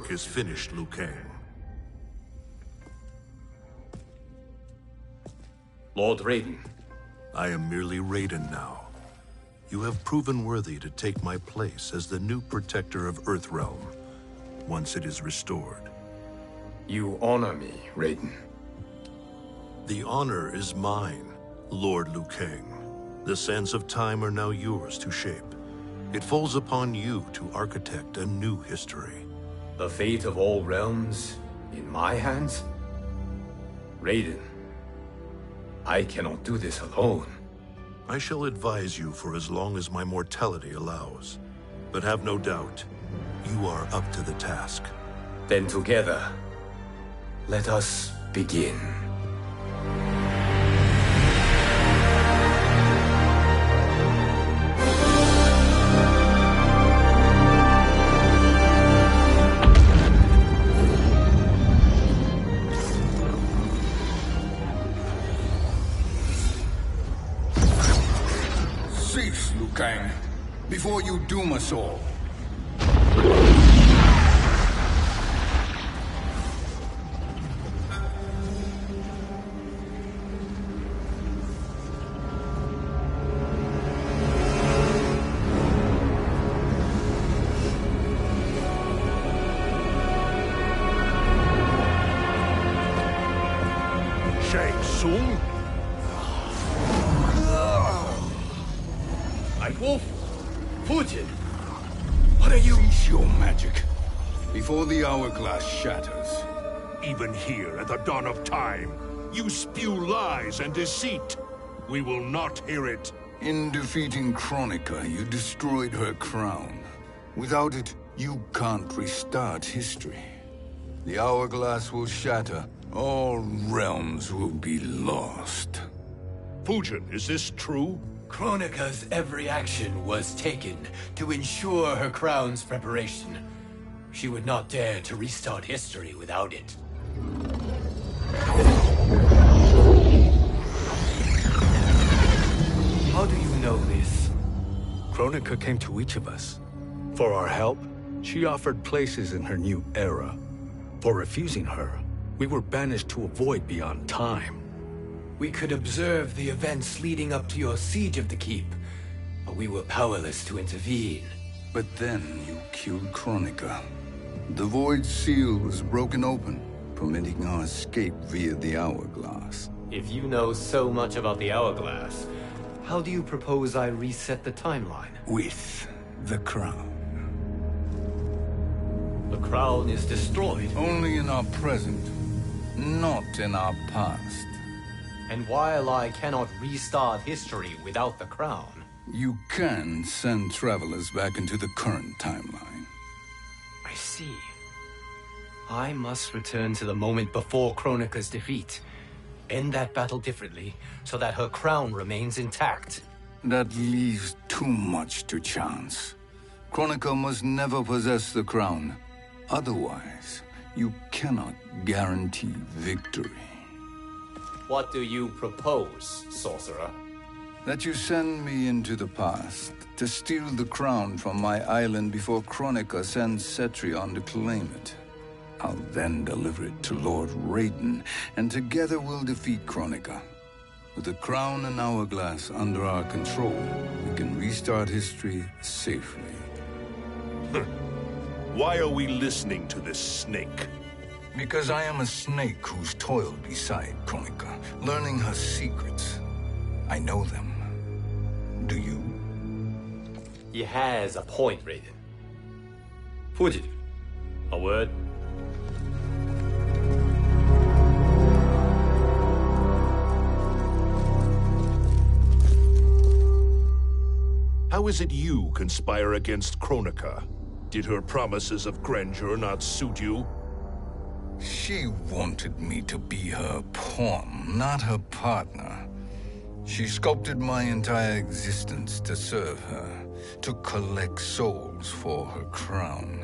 work is finished, Liu Kang. Lord Raiden. I am merely Raiden now. You have proven worthy to take my place as the new protector of Earthrealm, once it is restored. You honor me, Raiden. The honor is mine, Lord Liu Kang. The sands of time are now yours to shape. It falls upon you to architect a new history. The fate of all realms in my hands? Raiden, I cannot do this alone. I shall advise you for as long as my mortality allows. But have no doubt, you are up to the task. Then together, let us begin. Cease, Liu Kang, before you doom us all. Shang Tsung? Wolf, Fujin, what are you? Cease your magic, before the hourglass shatters. Even here at the dawn of time, you spew lies and deceit. We will not hear it. In defeating Kronika, you destroyed her crown. Without it, you can't restart history. The hourglass will shatter. All realms will be lost. Fujin, is this true? Kronika's every action was taken to ensure her crown's preparation. She would not dare to restart history without it. How do you know this? Kronika came to each of us. For our help, she offered places in her new era. For refusing her, we were banished to a void beyond time. We could observe the events leading up to your siege of the keep, but we were powerless to intervene. But then you killed Kronika. The Void Seal was broken open, permitting our escape via the hourglass. If you know so much about the hourglass, how do you propose I reset the timeline? With the crown. The crown is destroyed. Only in our present, not in our past. And while I cannot restart history without the crown... You can send travelers back into the current timeline. I see. I must return to the moment before Kronika's defeat. End that battle differently, so that her crown remains intact. That leaves too much to chance. Kronika must never possess the crown. Otherwise, you cannot guarantee victory. What do you propose, sorcerer? That you send me into the past to steal the crown from my island before Kronika sends Cetrion to claim it. I'll then deliver it to Lord Raiden, and together we'll defeat Kronika. With the crown and hourglass under our control, we can restart history safely. Why are we listening to this snake? Because I am a snake who's toiled beside Kronika, learning her secrets. I know them. Do you? He has a point, Raiden. Fujin, a word? How is it you conspire against Kronika? Did her promises of grandeur not suit you? She wanted me to be her pawn, not her partner. She sculpted my entire existence to serve her, to collect souls for her crown.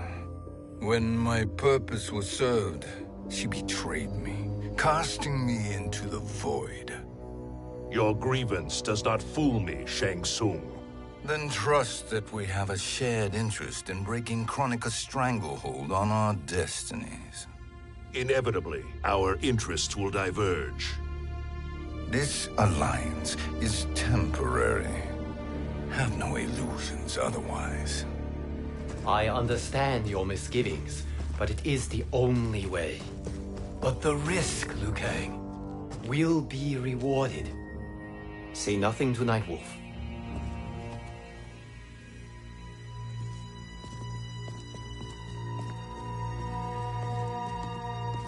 When my purpose was served, she betrayed me, casting me into the void. Your grievance does not fool me, Shang Tsung. Then trust that we have a shared interest in breaking Kronika's stranglehold on our destinies. Inevitably, our interests will diverge. This alliance is temporary. Have no illusions otherwise. I understand your misgivings, but it is the only way. But the risk, Liu Kang, will be rewarded. Say nothing to Nightwolf.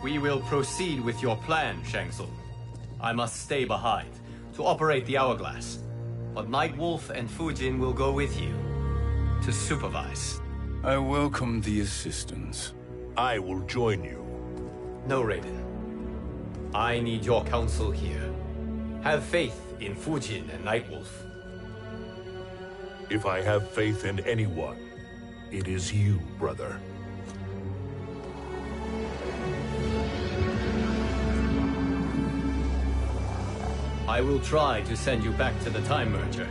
We will proceed with your plan, Shang Tsung. I must stay behind to operate the Hourglass. But Nightwolf and Fujin will go with you to supervise. I welcome the assistance. I will join you. No, Raiden. I need your counsel here. Have faith in Fujin and Nightwolf. If I have faith in anyone, it is you, brother. I will try to send you back to the Time Merger.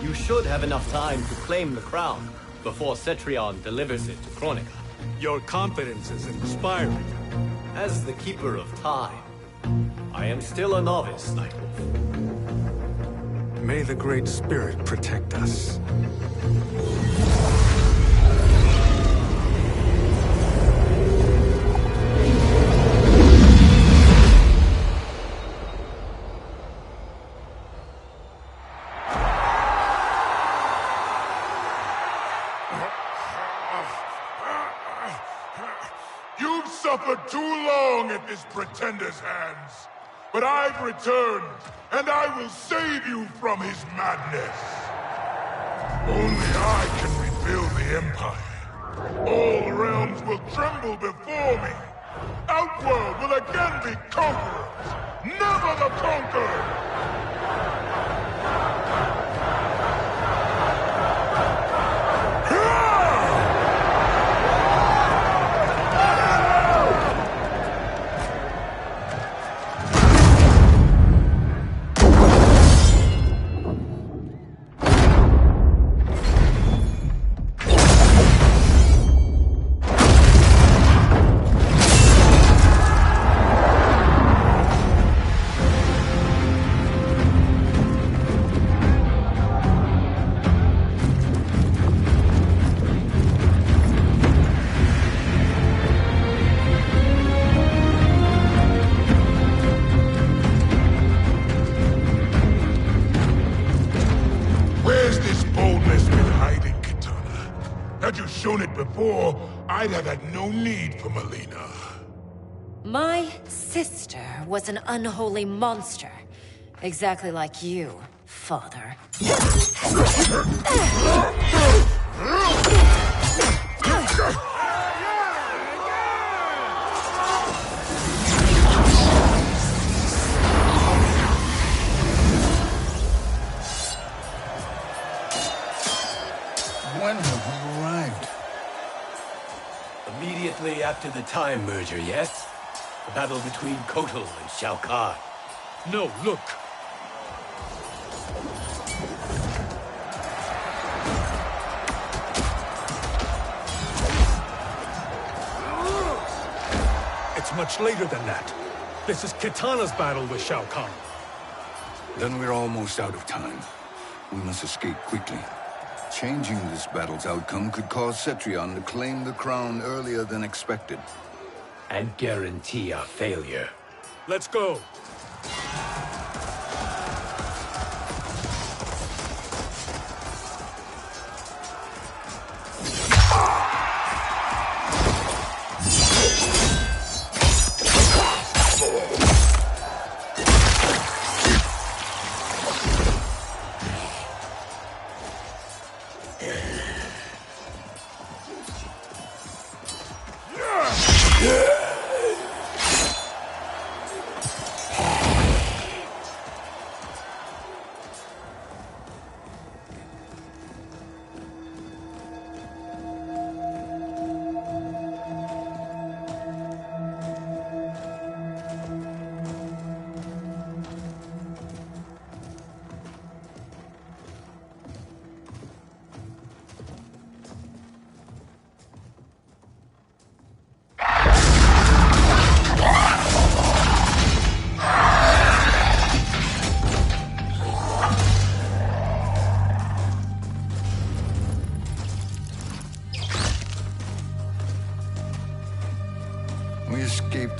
You should have enough time to claim the crown before Cetrion delivers it to Kronika. Your confidence is inspiring. As the Keeper of Time, I am still a novice, Nightwolf. May the Great Spirit protect us. You've suffered too long at this pretender's hands. But I've returned, and I will save you from his madness. Only I can rebuild the Empire. All realms will tremble before me. Outworld will again be conquerors, never the conquered! Had you shown it before, I'd have had no need for Melina. My sister was an unholy monster. Exactly like you, father. When have we arrived? Immediately after the Time Merger, yes? The battle between Kotal and Shao Kahn. No, look! It's much later than that. This is Kitana's battle with Shao Kahn. Then we're almost out of time. We must escape quickly. Changing this battle's outcome could cause Cetrion to claim the crown earlier than expected. And guarantee our failure. Let's go!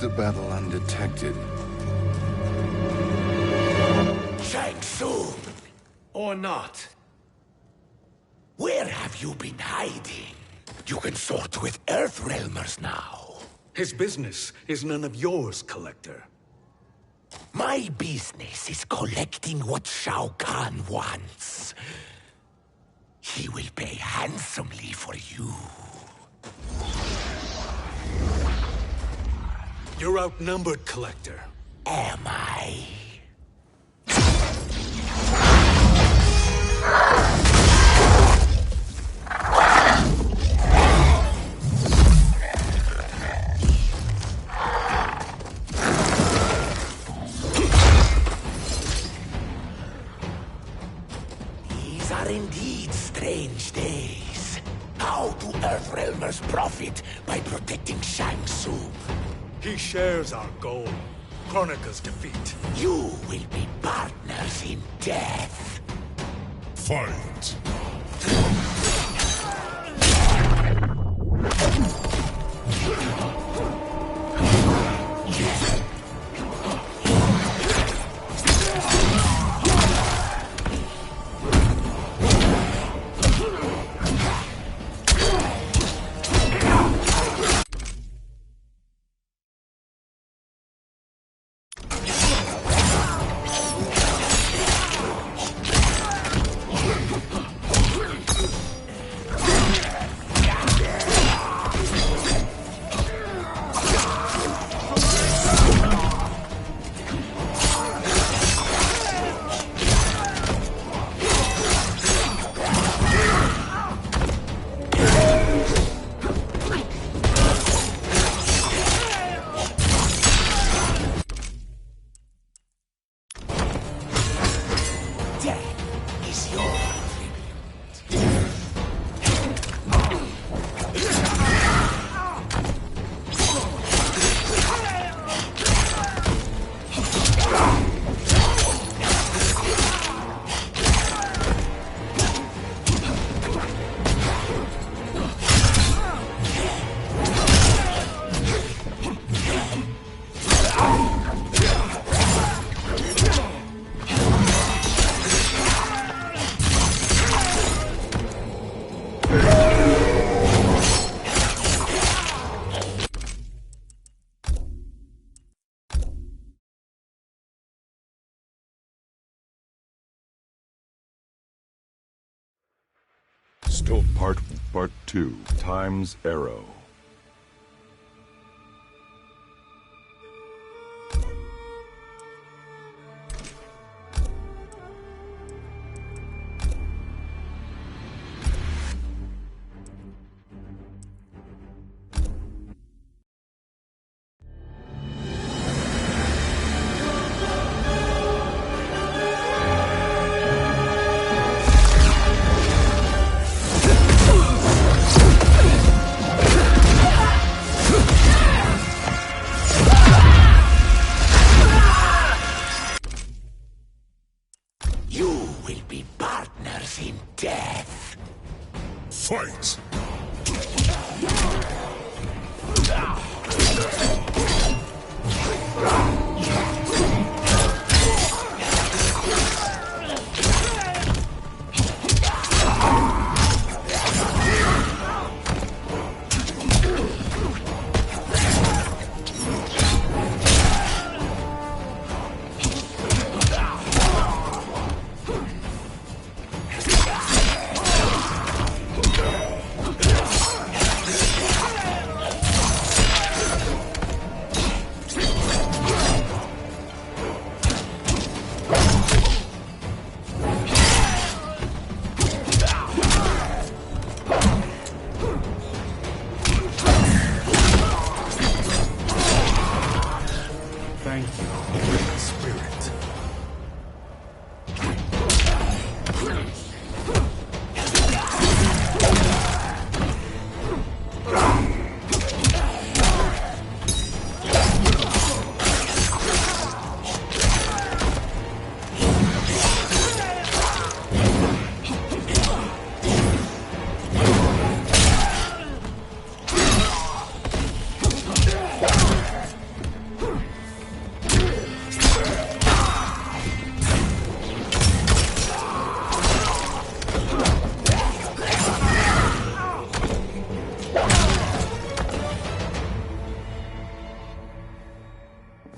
the battle undetected. Shang Tsung! Or not. Where have you been hiding? You can sort with Earthrealmers now. His business is none of yours, Collector. My business is collecting what Shao Kahn wants. He will pay handsomely for you. You're outnumbered, Collector. Am I? These are indeed strange days. How do Earthrealmers profit by protecting Shang Tsung? He shares our goal. Kronika's defeat. You will be partners in death. Fight! Still part 2, Time's Arrow. Fight!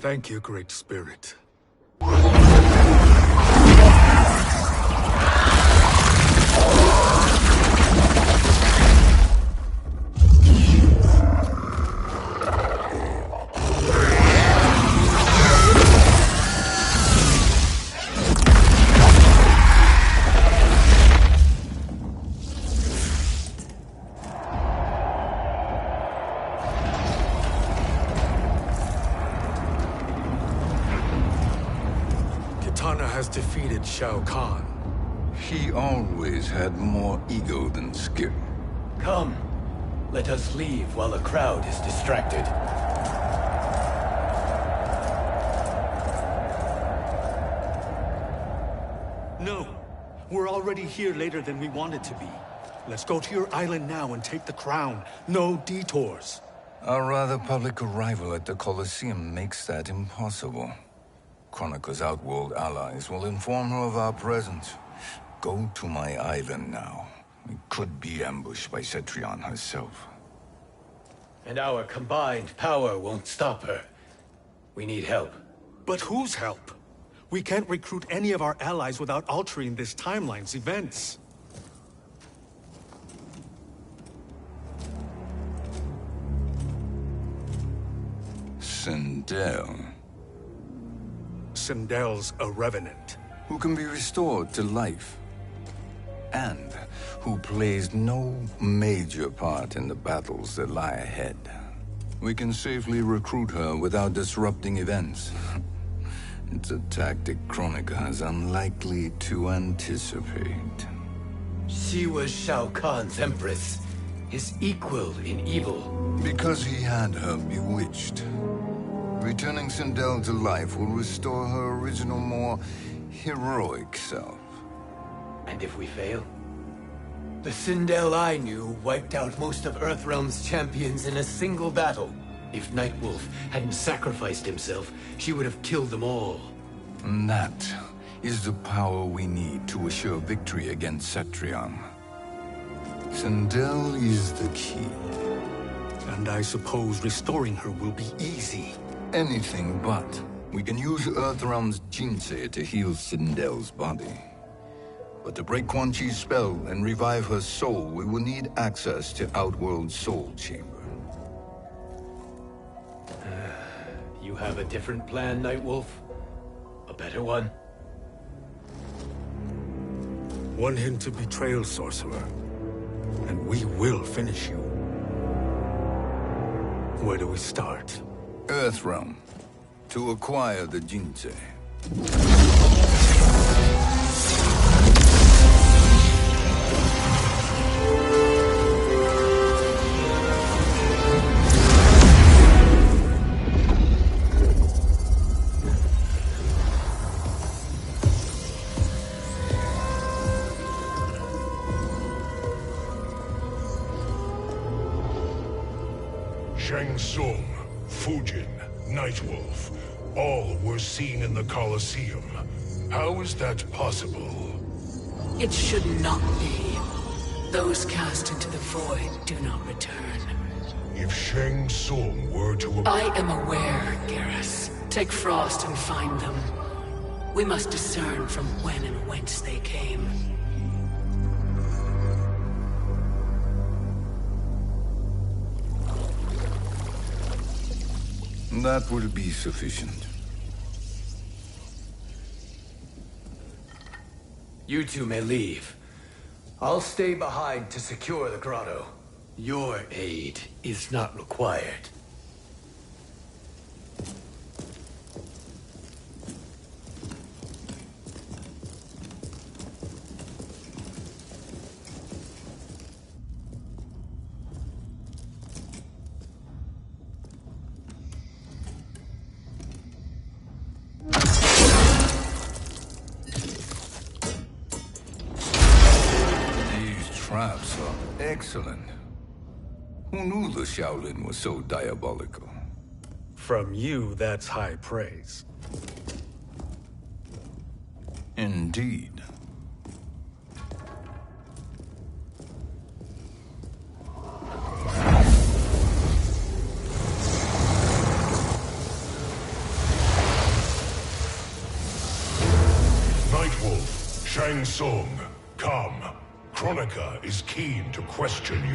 Thank you, Great Spirit. Kitana has defeated Shao Kahn. He always had more ego than skill. Come, let us leave while the crowd is distracted. No, we're already here later than we wanted to be. Let's go to your island now and take the crown. No detours. Our rather public arrival at the Colosseum makes that impossible. Chronica's outworld allies will inform her of our presence. Go to my island now. We could be ambushed by Cetrion herself. And our combined power won't stop her. We need help. But whose help? We can't recruit any of our allies without altering this timeline's events. Sindel, Sindel's a revenant. who can be restored to life, and who plays no major part in the battles that lie ahead. We can safely recruit her without disrupting events. It's a tactic Chronica is unlikely to anticipate. She was Shao Kahn's empress, his equal in evil. Because he had her bewitched. Returning Sindel to life will restore her original, more heroic self. And if we fail? The Sindel I knew wiped out most of Earthrealm's champions in a single battle. If Nightwolf hadn't sacrificed himself, she would have killed them all. And that is the power we need to assure victory against Cetrion. Sindel is the key. And I suppose restoring her will be easy. Anything but. We can use Earthrealm's Jinsei to heal Sindel's body. But to break Quan Chi's spell and revive her soul, we will need access to Outworld's Soul Chamber. You have a different plan, Nightwolf? A better one? One hint of betrayal, sorcerer, and we will finish you. Where do we start? Earthrealm. To acquire the Jinsei. Shang Tsung, Fujin, Nightwolf, all were seen in the Colosseum. How is that possible? It should not be. Those cast into the void do not return. If Shang Tsung were to... I am aware, Garrus. Take Frost and find them. We must discern from when and whence they came. That will be sufficient. You two may leave. I'll stay behind to secure the grotto. Your aid is not required. Traps are excellent. Who knew the Shaolin was so diabolical? From you, that's high praise. Indeed. Shang Tsung, come. Kronika is keen to question you.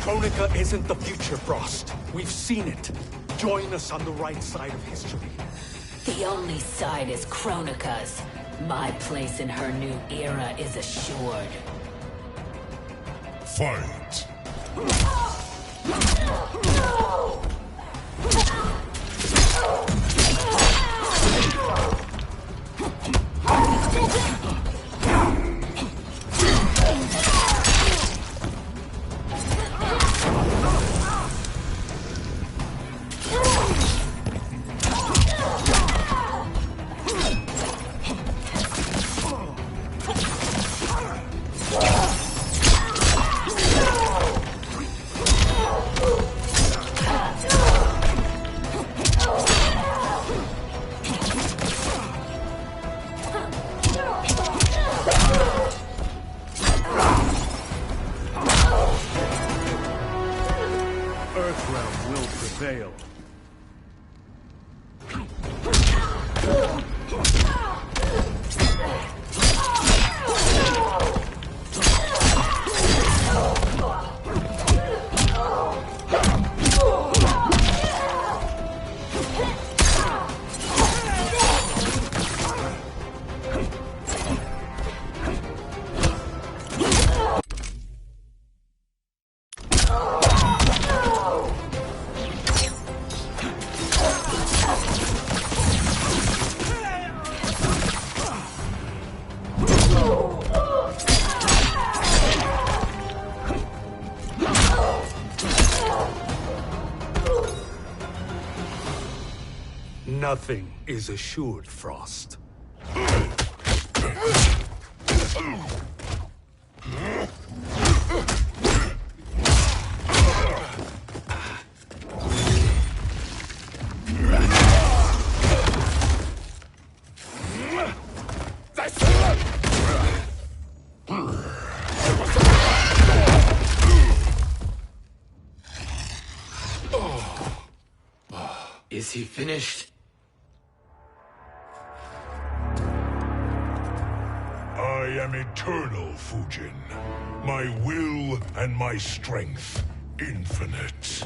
Kronika isn't the future, Frost. We've seen it. Join us on the right side of history. The only side is Kronika's. My place in her new era is assured. Fight! Earthrealm will prevail. Nothing is assured, Frost. Is he finished? I am eternal, Fujin. My will and my strength, infinite.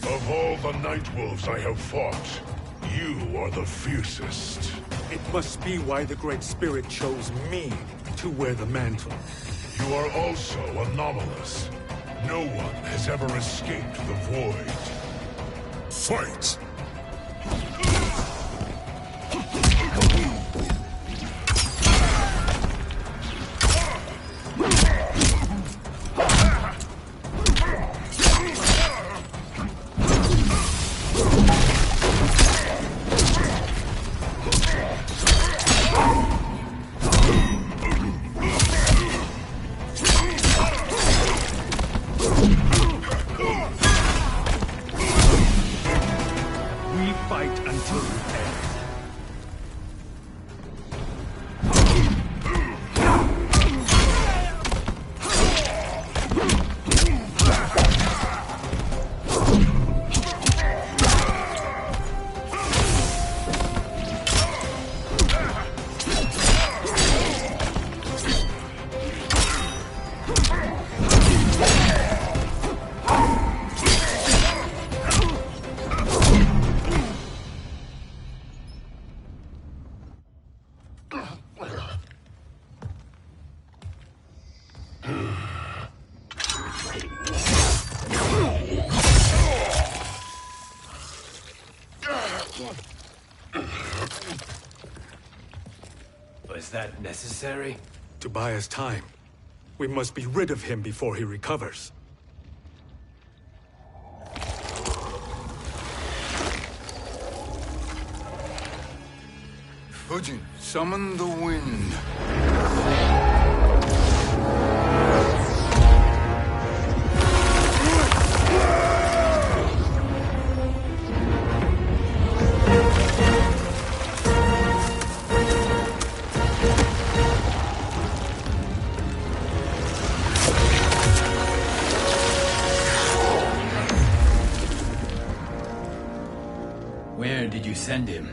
Of all the Nightwolves I have fought, you are the fiercest. It must be why the Great Spirit chose me to wear the mantle. You are also anomalous. No one has ever escaped the void. Fight! We fight until the end. Was that necessary? To buy us time. We must be rid of him before he recovers. Fujin, summon the wind. Where did you send him?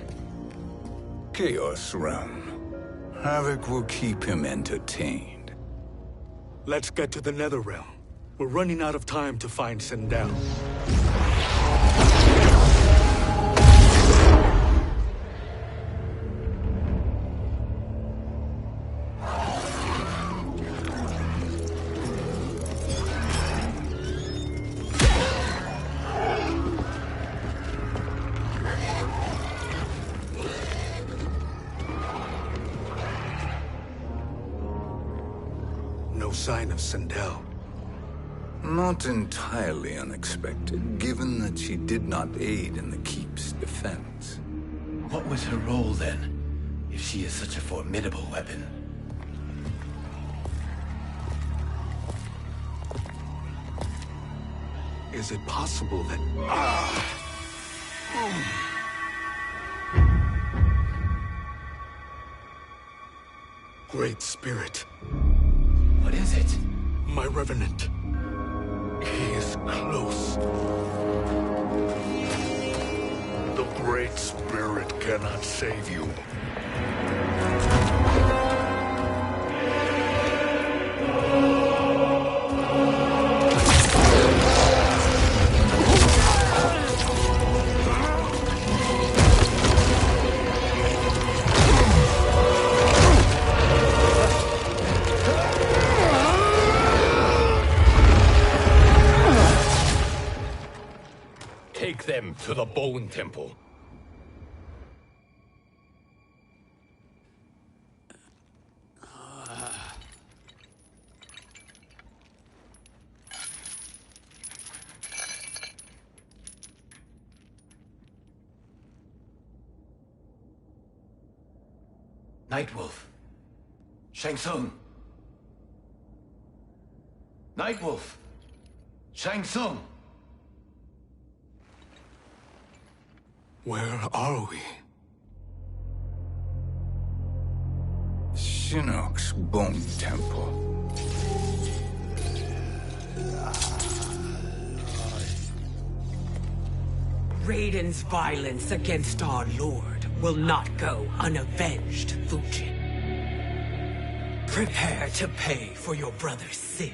Chaos Realm. Havoc will keep him entertained. Let's get to the Netherrealm. We're running out of time to find Sindel. No sign of Sindel. Not entirely unexpected, given that she did not aid in the Keep's defense. What was her role then, if she is such a formidable weapon? Is it possible that... Great Spirit. What is it? My Revenant. He is close. The Great Spirit cannot save you. Take them to the Bone Temple. Nightwolf. Shang Tsung. Nightwolf. Shang Tsung. Where are we? Shinnok's Bone Temple. Raiden's violence against our Lord will not go unavenged, Fujin. Prepare to pay for your brother's sins.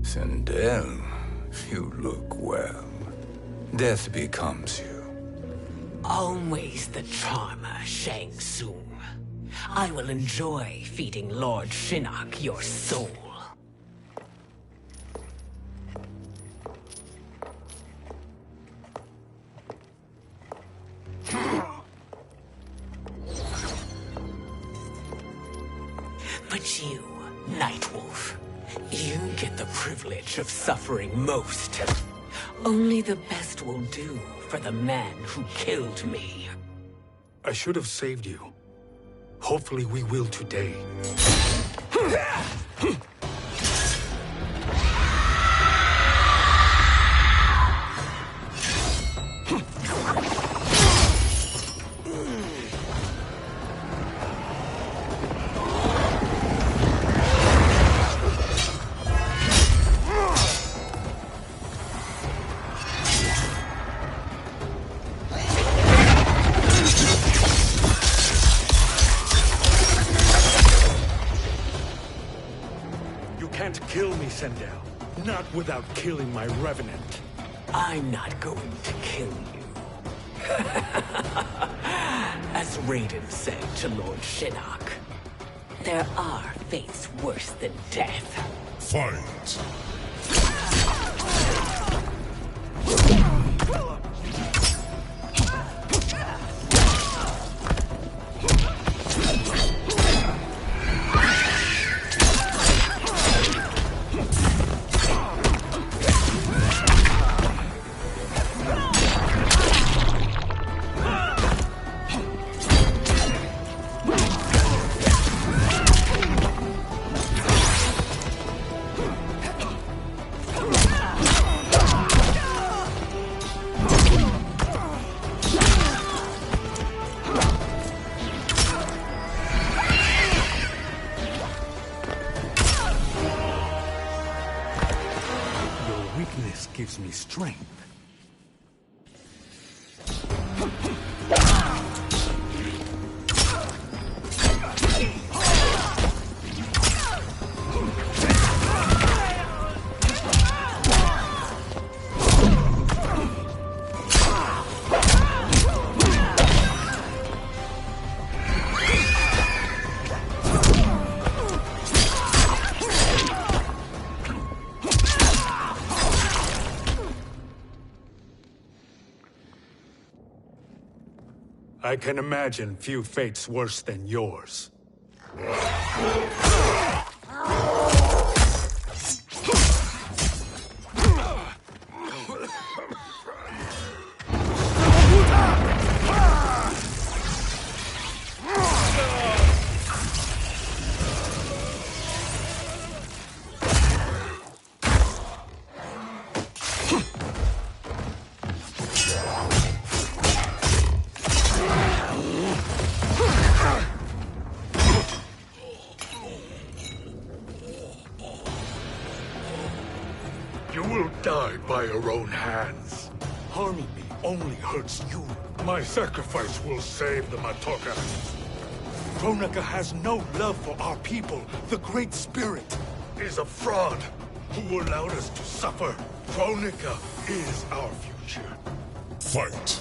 Sindel, you look well. Death becomes you. Always the charmer, Shang Tsung. I will enjoy feeding Lord Shinnok your soul. But you, Nightwolf, you get the privilege of suffering most. Only the best will do for the man who killed me. I should have saved you. Hopefully we will today. Kill me, Sendel. Not without killing my revenant. I'm not going to kill you. As Raiden said to Lord Shinnok, there are fates worse than death. Fight! Gives me strength. I can imagine few fates worse than yours. You will die by your own hands. Harming me only hurts you. My sacrifice will save the Matoka. Kronika has no love for our people. The Great Spirit Is a fraud who allowed us to suffer. Kronika is our future. Fight!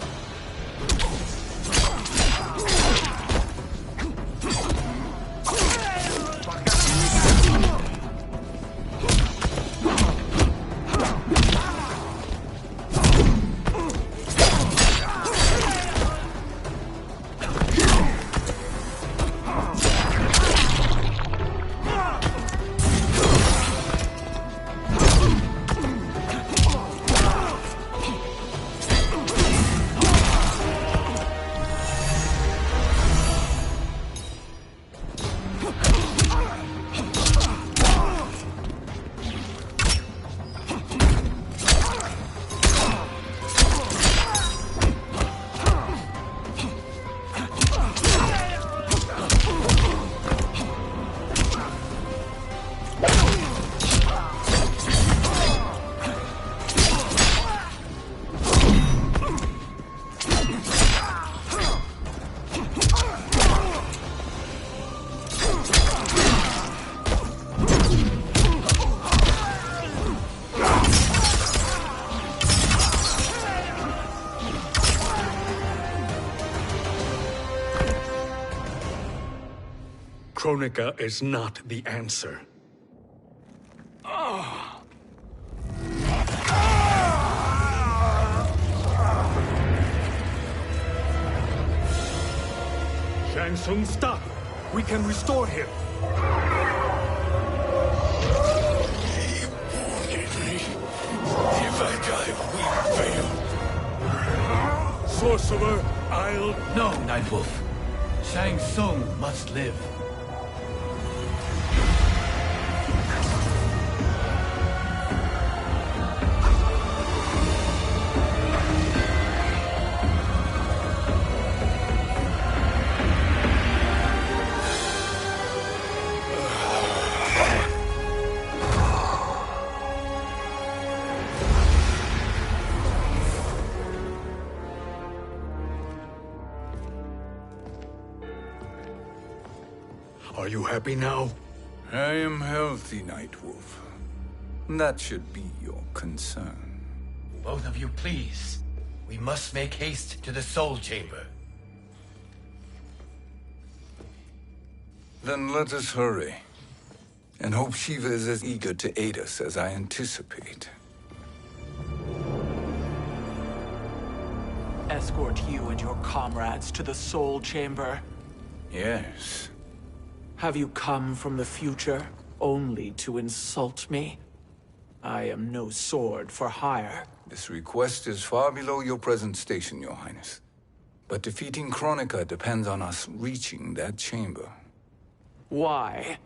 Kronika is not the answer. Shang Tsung, stop! We can restore him! If I die weak, sorcerer, I'll... No, Nightwolf. Shang Tsung must live. Are you happy now? I am healthy, Nightwolf. That should be your concern. Both of you, please. We must make haste to the Soul Chamber. Then let us hurry. And hope Shiva is as eager to aid us as I anticipate. Escort you and your comrades to the Soul Chamber. Yes. Have you come from the future only to insult me? I am no sword for hire. This request is far below your present station, Your Highness. But defeating Kronika depends on us reaching that chamber. Why?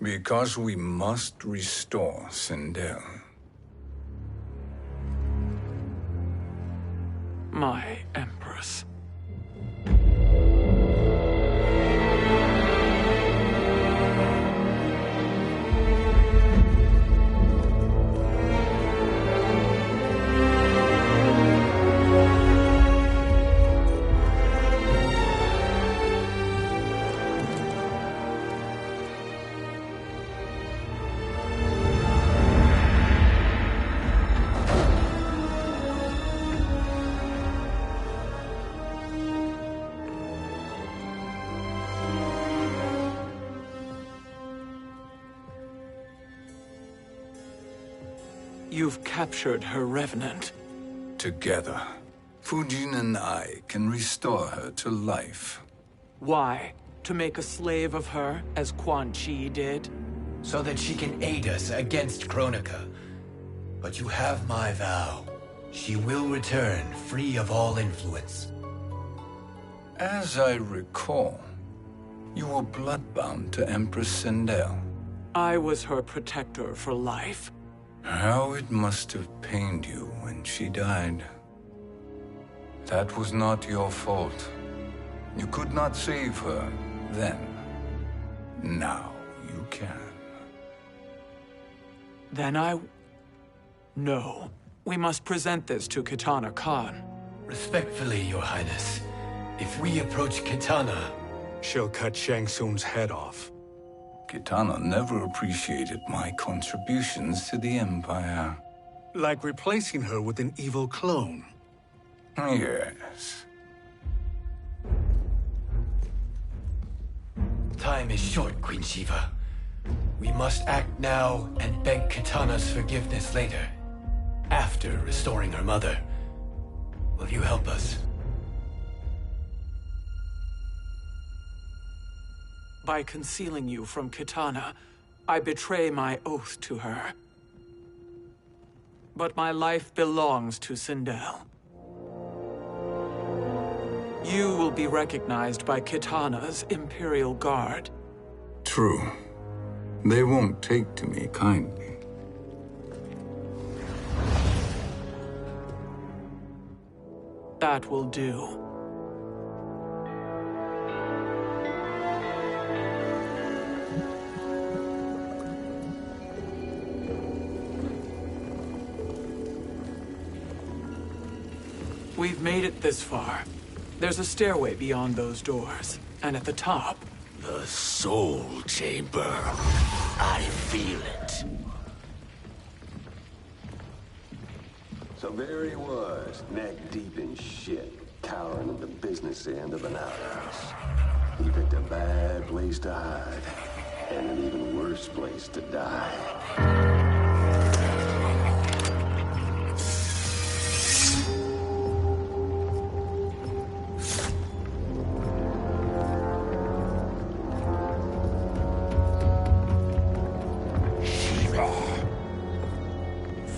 Because we must restore Sindel. My Empress. You've captured her revenant. Together, Fujin and I can restore her to life. Why? To make a slave of her, as Quan Chi did? So that she can aid us against Kronika. But you have my vow. She will return free of all influence. As I recall, you were bloodbound to Empress Sindel. I was her protector for life. How it must have pained you when she died. That was not your fault. You could not save her then. Now you can. Then No. We must present this to Kitana Khan. Respectfully, Your Highness, if we approach Kitana... She'll cut Shang Tsung's head off. Kitana never appreciated my contributions to the Empire. Like replacing her with an evil clone. Yes. Time is short, Queen Shiva. We must act now and beg Kitana's forgiveness later. After restoring her mother. Will you help us? By concealing you from Kitana, I betray my oath to her. But my life belongs to Sindel. You will be recognized by Kitana's Imperial Guard. True. They won't take to me kindly. That will do. We've made it this far. There's a stairway beyond those doors, and at the top... The Soul Chamber. I feel it. So there he was, neck deep in shit, cowering at the business end of an outhouse. He picked a bad place to hide, and an even worse place to die.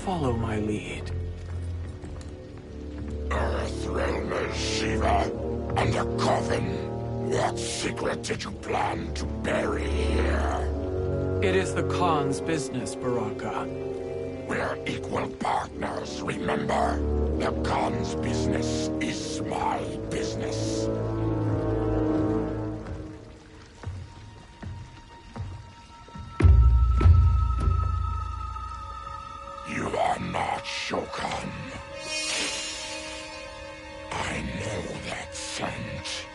Follow my lead. Earth realm Shiva, and a coffin. What secret did you plan to bury here? It is the Khan's business, Baraka. We're equal partners, remember? The Khan's business is my business. You are not Shokan. I know that scent.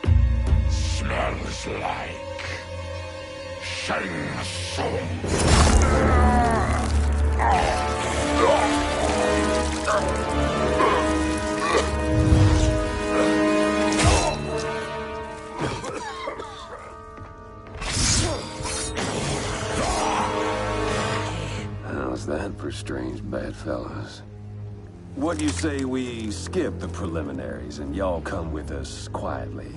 Smells like Shang Tsung. How's that for strange bedfellows? What do you say we skip the preliminaries and y'all come with us quietly?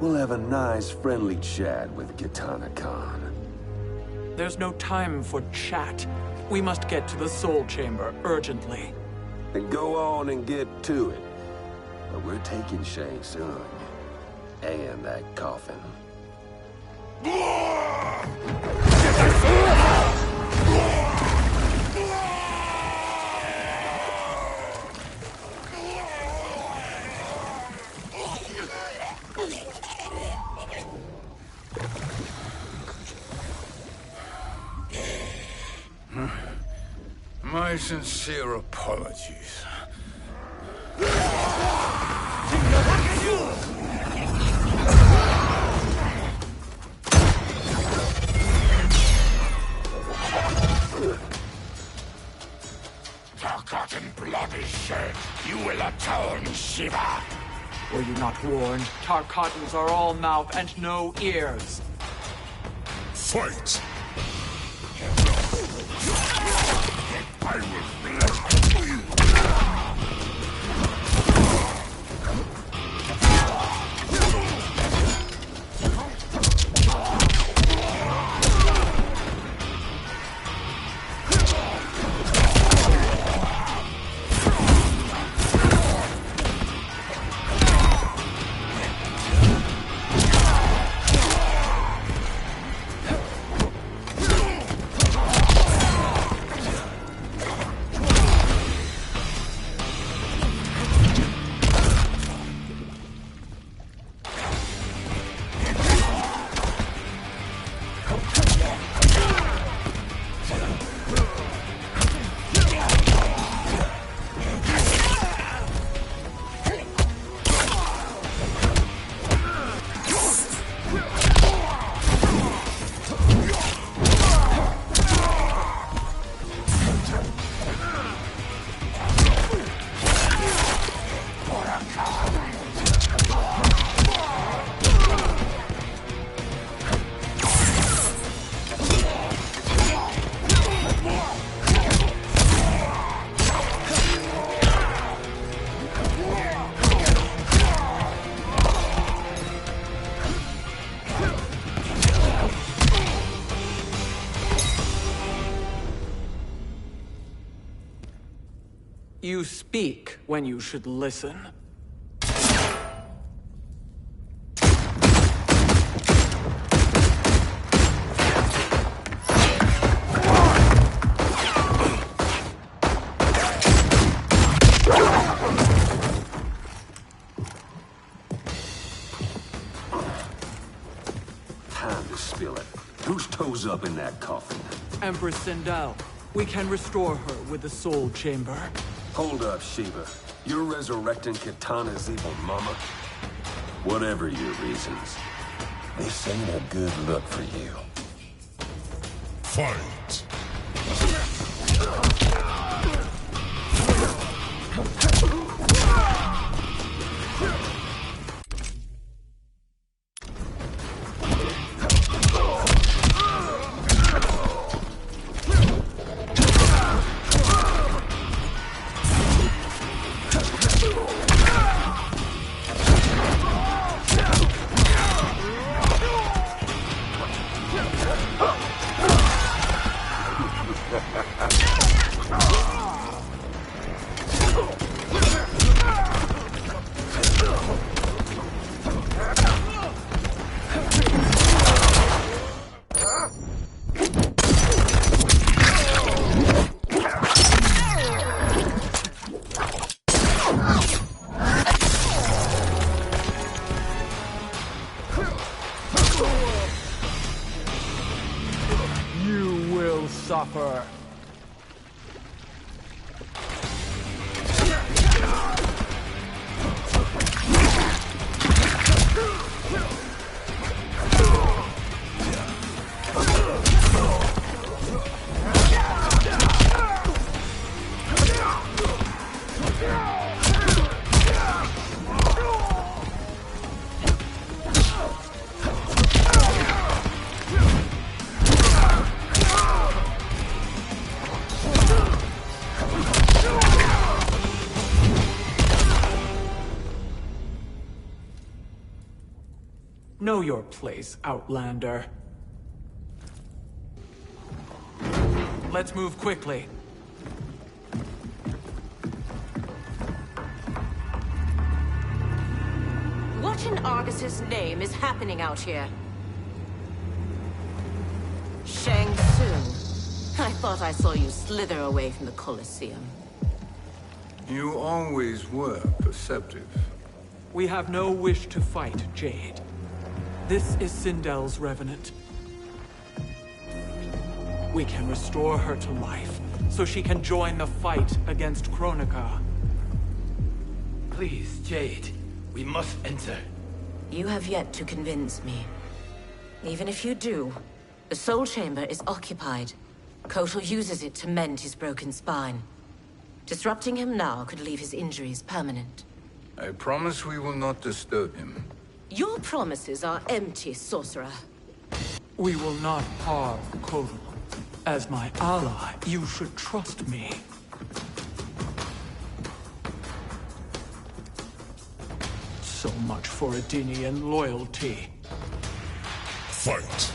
We'll have a nice, friendly chat with Kitana Khan. There's no time for chat. We must get to the Soul Chamber urgently. Then go on and get to it. But we're taking Shang Tsung. And that coffin. My sincere apologies. Forgotten blood is shed. You will atone, Shiva. Were you not warned? Tarkatans are all mouth and no ears. Fight! I will bless you. You speak when you should listen. Time to spill it. Whose toes up in that coffin? Empress Sindel, we can restore her with the Soul Chamber. Hold up, Shiva. You're resurrecting Kitana's evil mama? Whatever your reasons, this ain't a good look for you. Fight! Know your place, Outlander. Let's move quickly. What in Argus's name is happening out here? Shang Tsung. I thought I saw you slither away from the Colosseum. You always were perceptive. We have no wish to fight, Jade. This is Sindel's Revenant. We can restore her to life, so she can join the fight against Kronika. Please, Jade. We must enter. You have yet to convince me. Even if you do, the Soul Chamber is occupied. Kotal uses it to mend his broken spine. Disrupting him now could leave his injuries permanent. I promise we will not disturb him. Your promises are empty, sorcerer. We will not harm Kotal. As my ally, you should trust me. So much for Adenian loyalty. Fight!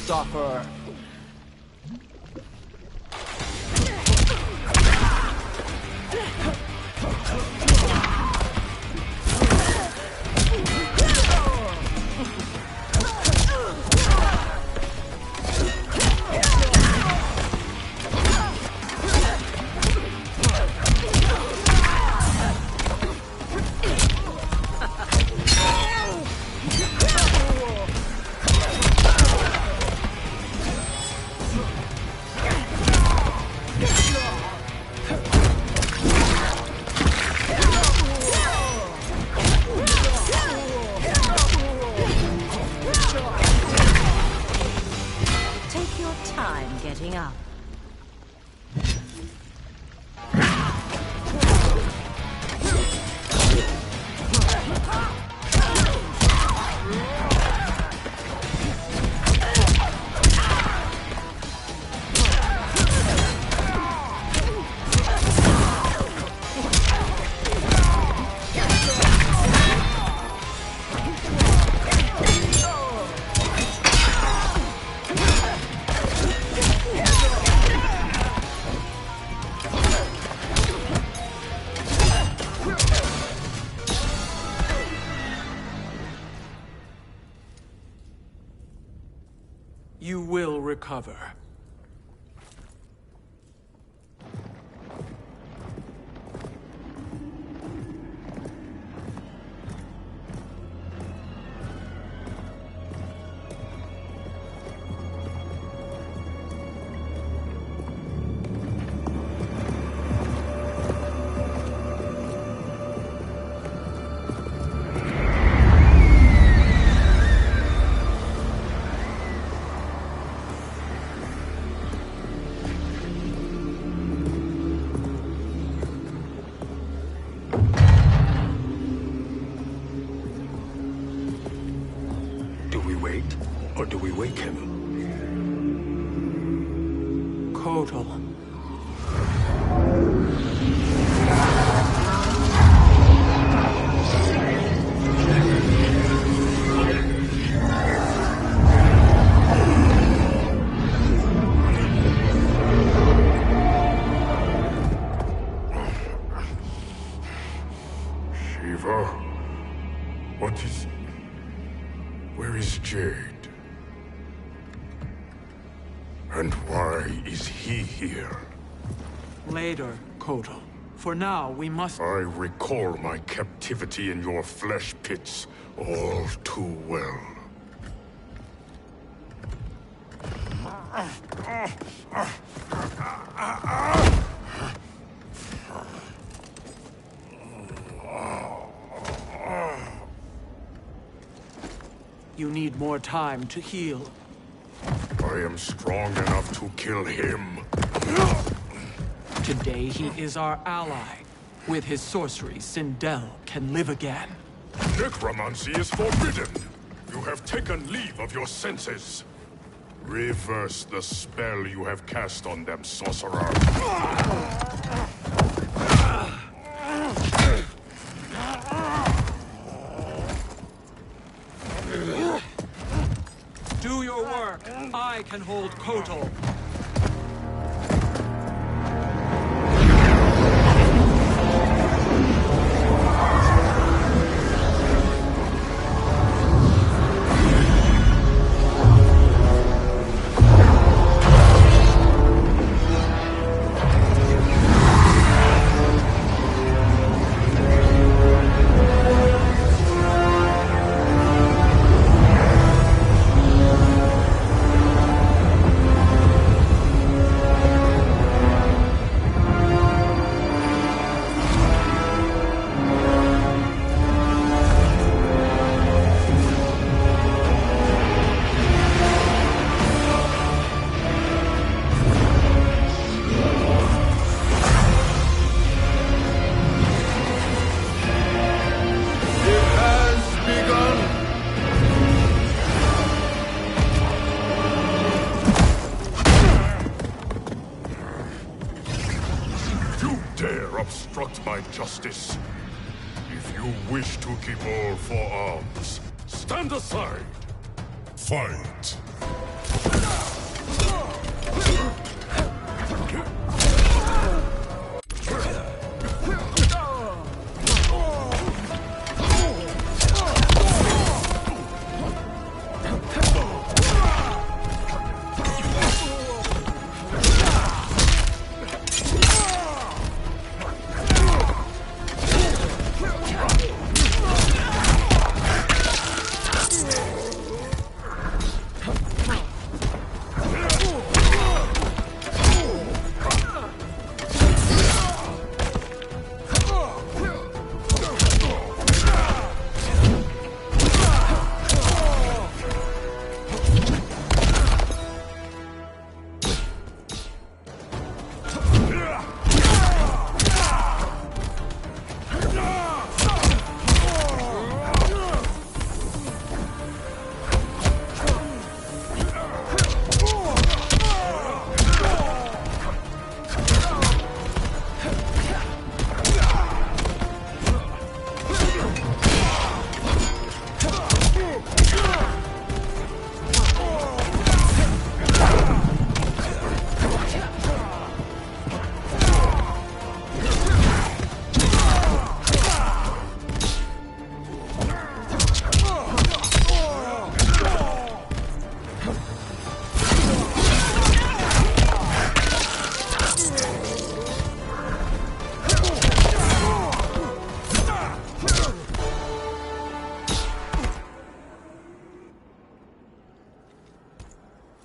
Suffer. Up. You will recover. Or do we wake him? Kotal. Shiva? What is... Where is Jade? And why is he here? Later, Kotal. For now, we must... I recall my captivity in your flesh pits all too well. You need more time to heal. I am strong enough to kill him. Today he is our ally. With his sorcery, Sindel can live again. Necromancy is forbidden. You have taken leave of your senses. Reverse the spell you have cast on them, sorcerer. Do your work. I can hold Kotal. Obstruct my justice. If you wish to keep all four arms, stand aside. Fight.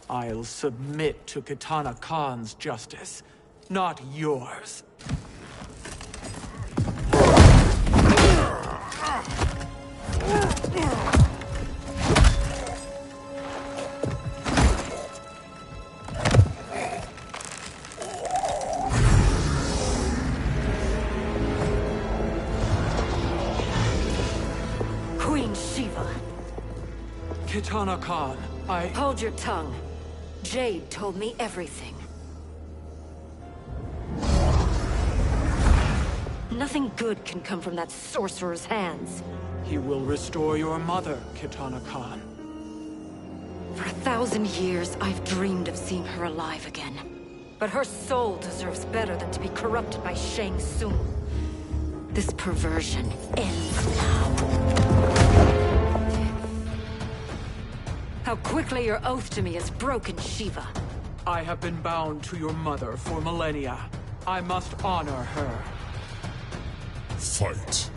I'll submit to Kitana Khan's justice, not yours. Queen Shiva. Kitana Khan, Hold your tongue. Jade told me everything. Nothing good can come from that sorcerer's hands. He will restore your mother, Kitana Khan. For 1,000 years, I've dreamed of seeing her alive again. But her soul deserves better than to be corrupted by Shang Tsung. This perversion ends now. How quickly your oath to me has broken, Shiva. I have been bound to your mother for millennia. I must honor her. Fight.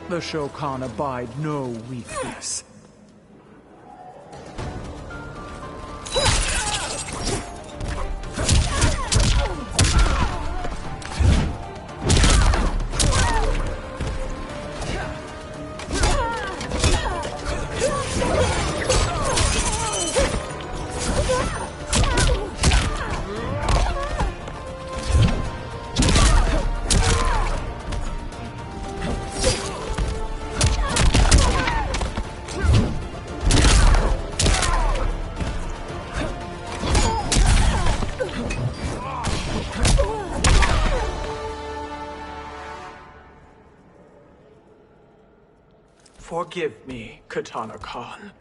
The Shokan abide no weakness. Forgive me, Katana Khan.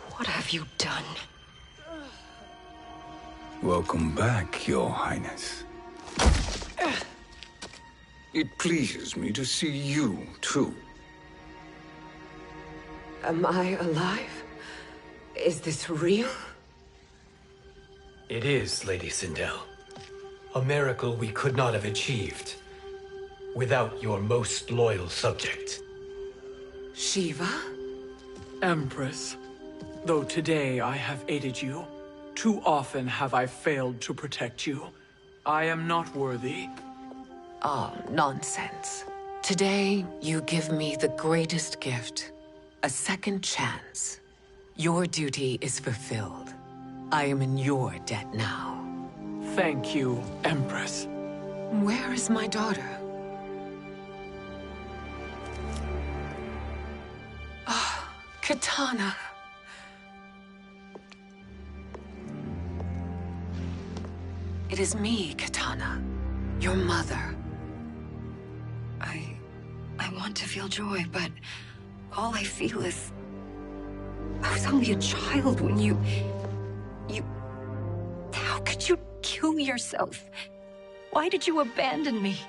What have you done? Welcome back, Your Highness. It pleases me to see you, too. Am I alive? Is this real? It is, Lady Sindel. A miracle we could not have achieved without your most loyal subject. Shiva? Empress, though today I have aided you, too often have I failed to protect you. I am not worthy. Oh, nonsense. Today, you give me the greatest gift. A second chance. Your duty is fulfilled. I am in your debt now. Thank you, Empress. Where is my daughter? Ah, Katana. It is me, Katana. Your mother. I want to feel joy, but all I feel is... I was only a child when you... How could you kill yourself? Why did you abandon me?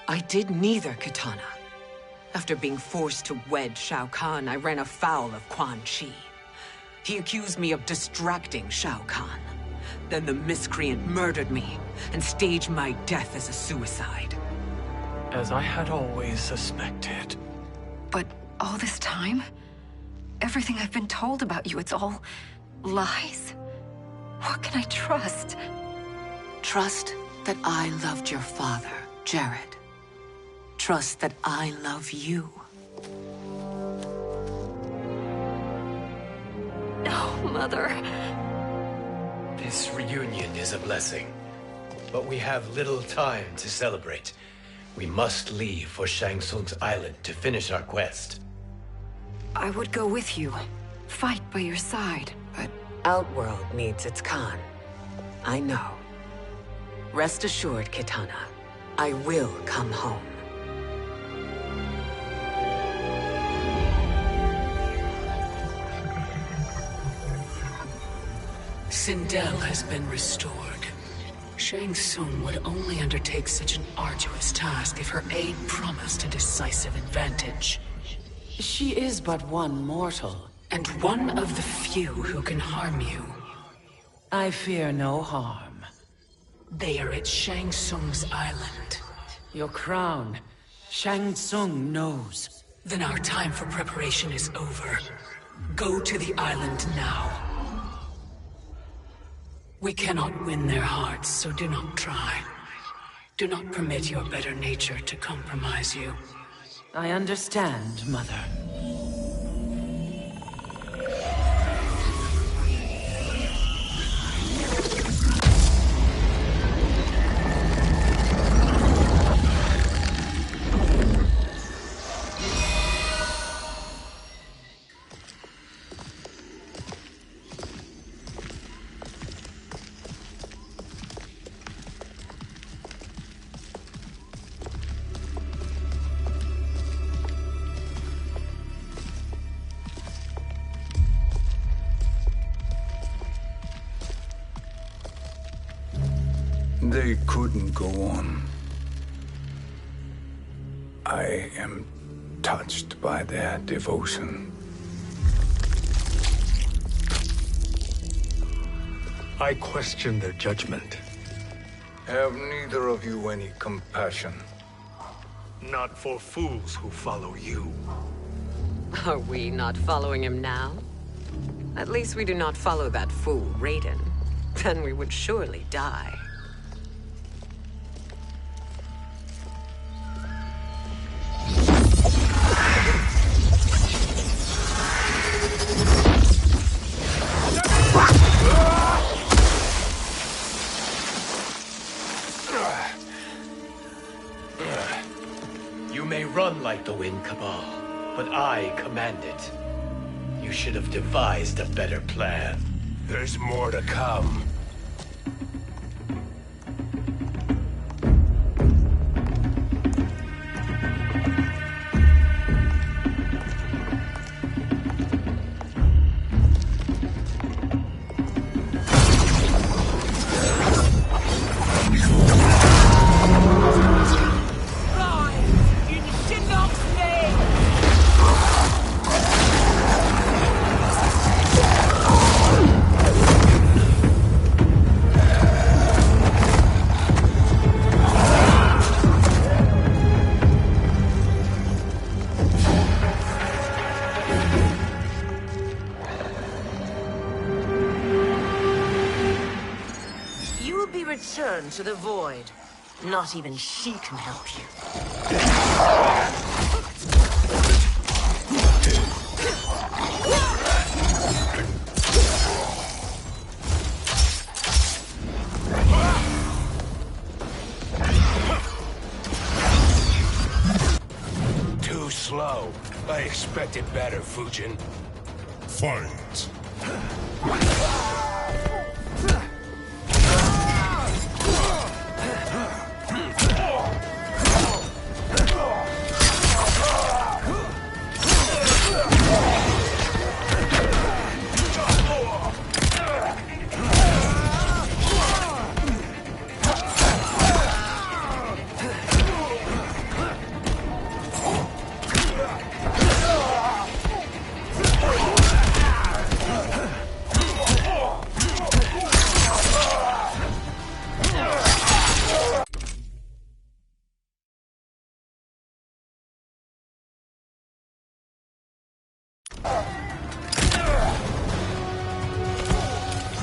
I did neither, Katana. After being forced to wed Shao Kahn, I ran afoul of Quan Chi. He accused me of distracting Shao Kahn. Then the miscreant murdered me and staged my death as a suicide. As I had always suspected. But all this time? Everything I've been told about you, it's all lies? What can I trust? Trust that I loved your father, Jared. Trust that I love you. Mother. This reunion is a blessing, but we have little time to celebrate. We must leave for Shang Tsung's island to finish our quest. I would go with you, fight by your side, but... Outworld needs its Khan. I know. Rest assured, Kitana, I will come home. Sindel has been restored. Shang Tsung would only undertake such an arduous task if her aid promised a decisive advantage. She is but one mortal, and one of the few who can harm you. I fear no harm. They are at Shang Tsung's island. Your crown, Shang Tsung knows. Then our time for preparation is over. Go to the island now. We cannot win their hearts, so do not try. Do not permit your better nature to compromise you. I understand, Mother. They couldn't go on. I am touched by their devotion. I question their judgment. Have neither of you any compassion? Not for fools who follow you. Are we not following him now? At least we do not follow that fool, Raiden. Then we would surely die. You may run like the wind, Cabal, but I command it. You should have devised a better plan. There's more to come. Return to the void. Not even she can help you. Too slow. I expected better, Fujin. Fight.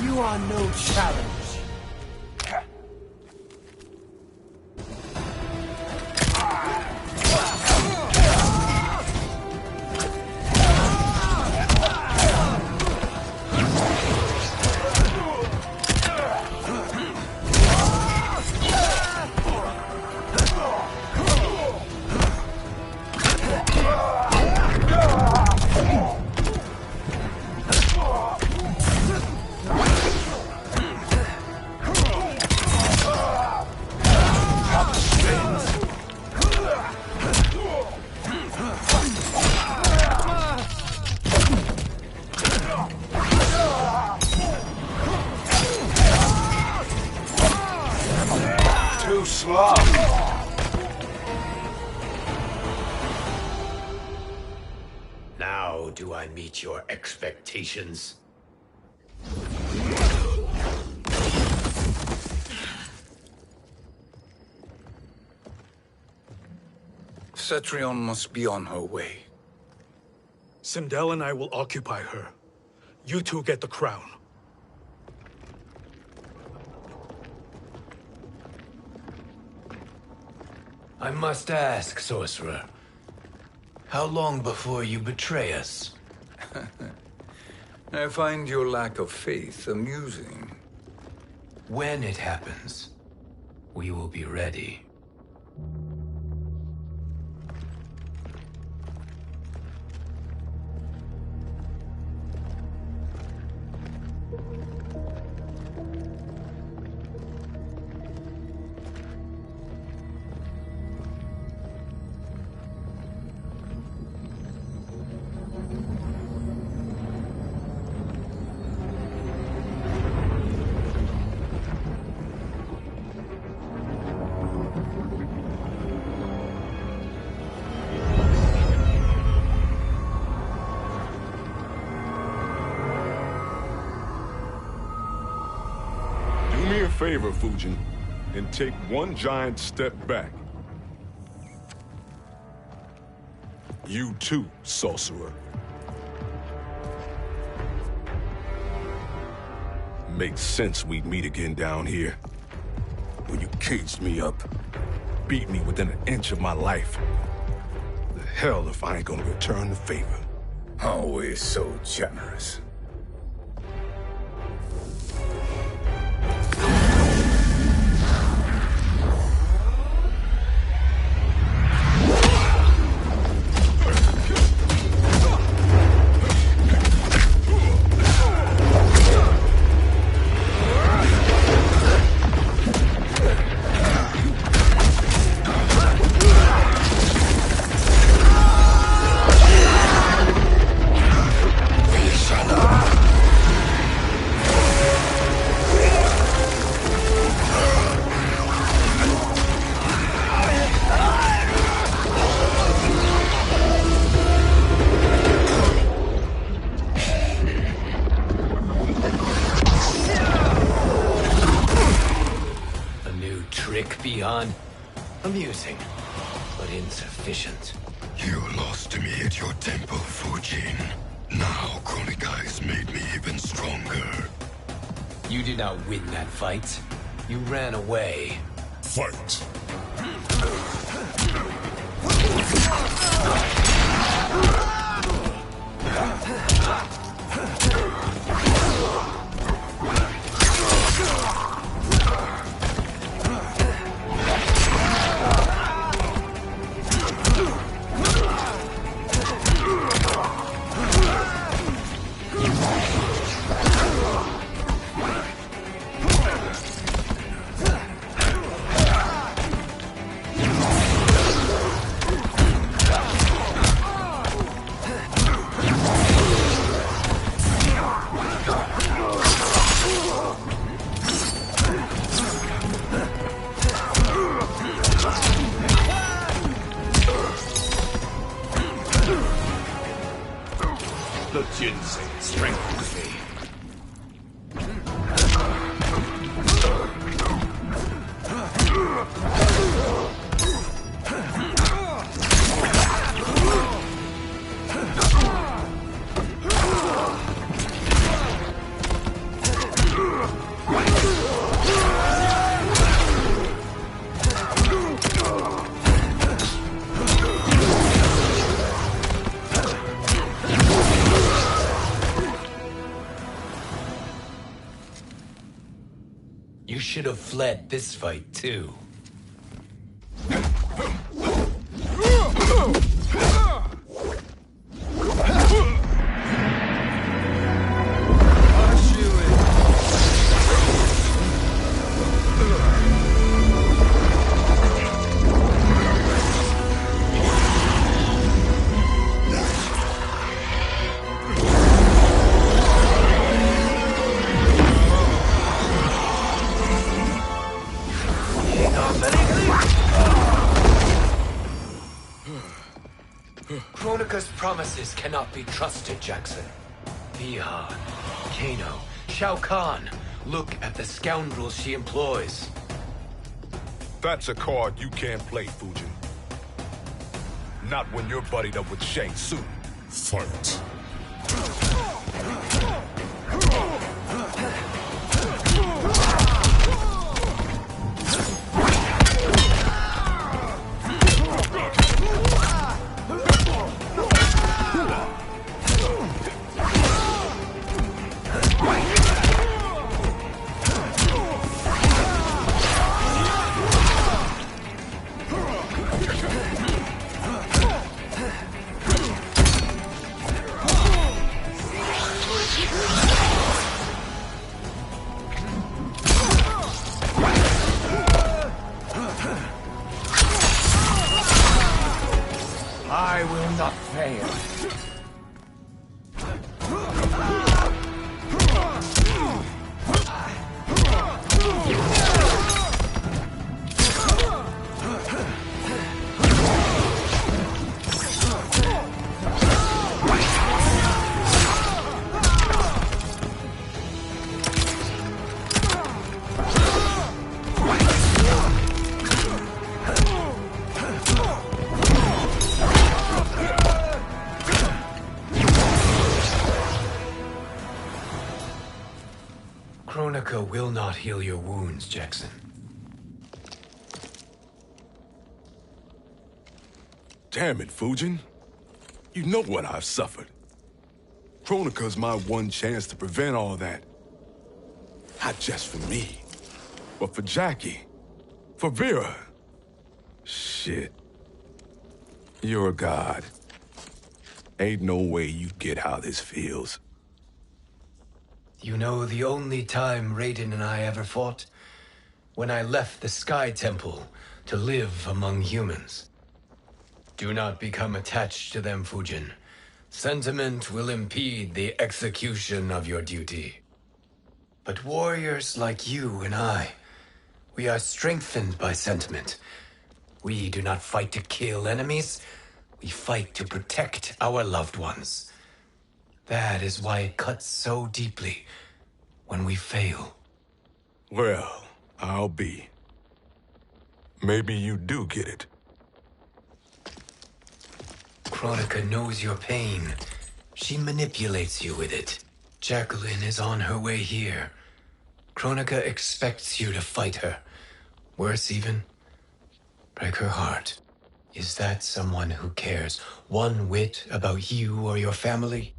You are no challenge. Now do I meet your expectations? Cetrion must be on her way. Sindel and I will occupy her. You two get the crown. I must ask, sorcerer. How long before you betray us? I find your lack of faith amusing. When it happens, we will be ready. Favor, Fujin, and take one giant step back. You too, sorcerer. Makes sense we'd meet again down here. When you caged me up, beat me within an inch of my life. The hell if I ain't gonna return the favor. Always so generous. Amusing, but insufficient. You lost to me at your temple, Fujin. Now Kronika has made me even stronger. You did not win that fight. You ran away. Fight! The ginseng strengthens me. You should have fled this fight, too. promises cannot be trusted, Jackson. Bihan, Kano, Shao Kahn. Look at the scoundrels she employs. That's a card you can't play, Fujin. Not when you're buddied up with Shang Tsung. Fight. I will not fail. Kronika will not heal your wounds, Jackson. Damn it, Fujin. You know what I've suffered. Kronika's my one chance to prevent all that. Not just for me, but for Jackie, for Vera. Shit. You're a god. Ain't no way you get how this feels. You know the only time Raiden and I ever fought? When I left the Sky Temple to live among humans. Do not become attached to them, Fujin. Sentiment will impede the execution of your duty. But warriors like you and I, we are strengthened by sentiment. We do not fight to kill enemies. We fight to protect our loved ones. That is why it cuts so deeply when we fail. Well, I'll be. Maybe you do get it. Kronika knows your pain. She manipulates you with it. Jacqueline is on her way here. Kronika expects you to fight her. Worse even, break her heart. Is that someone who cares one whit about you or your family?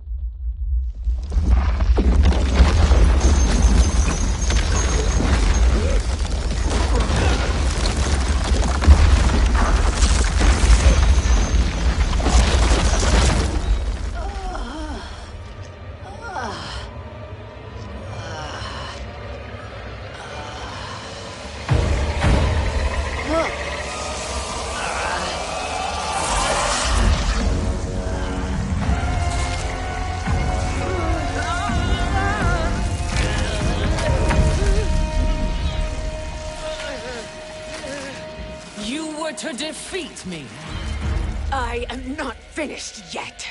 To defeat me. I am not finished yet.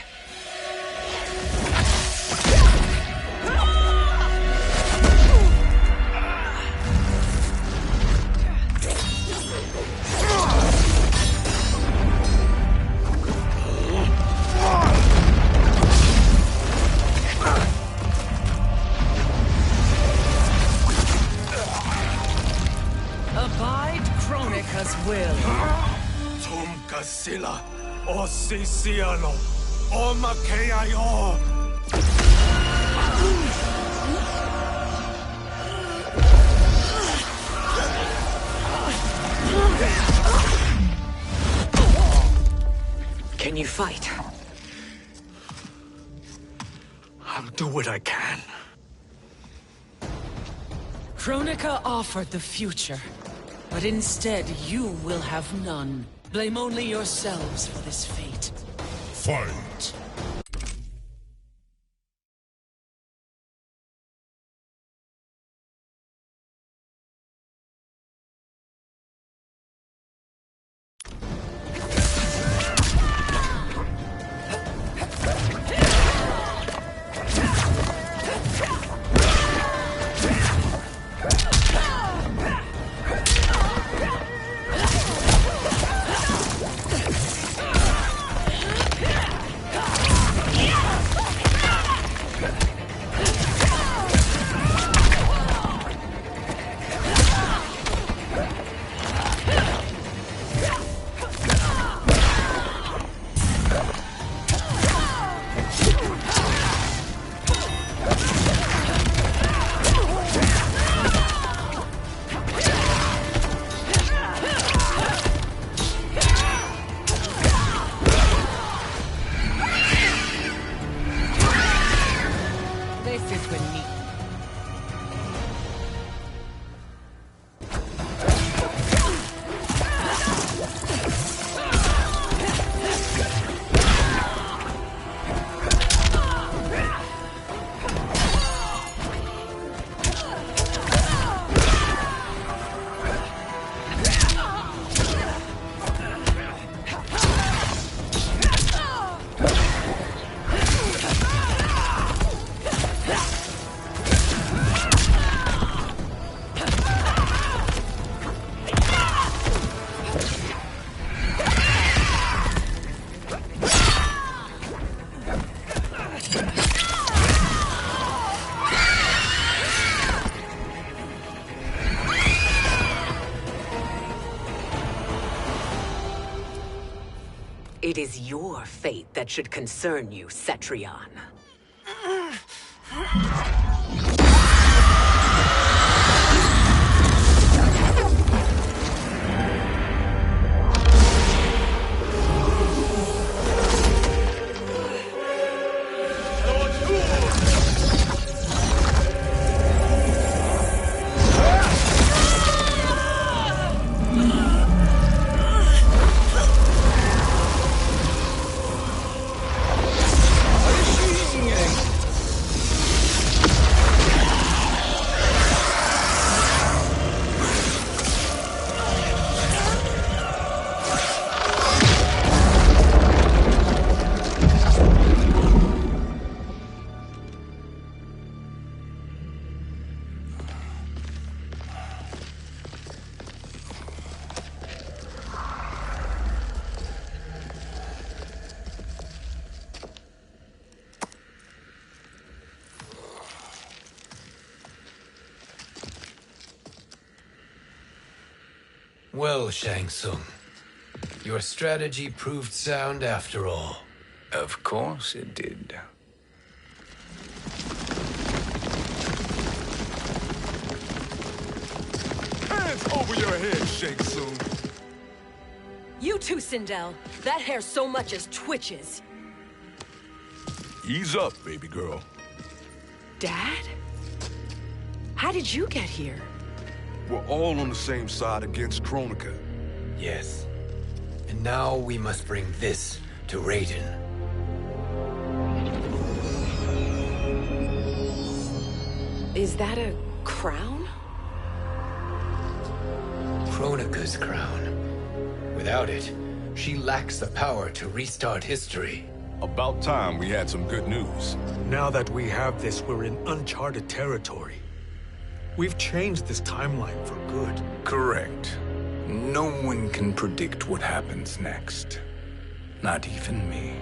Abide Kronika's will. Sila, o Siciano, o Makeayo. Can you fight? I'll do what I can. Kronika offered the future, but instead you will have none. Blame only yourselves for this fate. Fight! It is your fate that should concern you, Cetrion. Well, Shang Tsung, your strategy proved sound after all. Of course it did. Hands over your head, Shang Tsung. You too, Sindel. That hair so much as twitches. Ease up, baby girl. Dad? How did you get here? We're all on the same side against Kronika. Yes. And now we must bring this to Raiden. Is that a crown? Kronika's crown. Without it, she lacks the power to restart history. About time we had some good news. Now that we have this, we're in uncharted territory. We've changed this timeline for good. Correct. No one can predict what happens next. Not even me.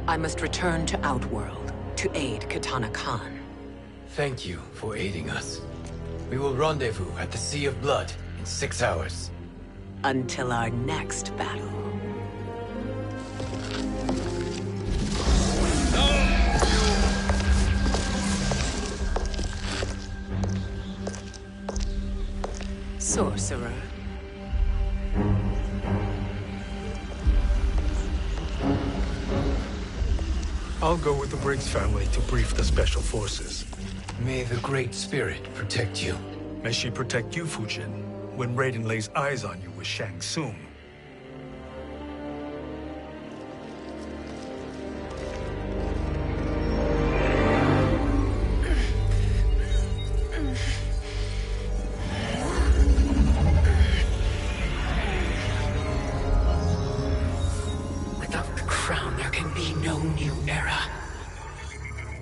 I must return to Outworld to aid Kitana Khan. Thank you for aiding us. We will rendezvous at the Sea of Blood in 6 hours. Until our next battle. Sorcerer. I'll go with the Briggs family to brief the Special Forces. May the Great Spirit protect you. May she protect you, Fujin, when Raiden lays eyes on you with Shang Tsung.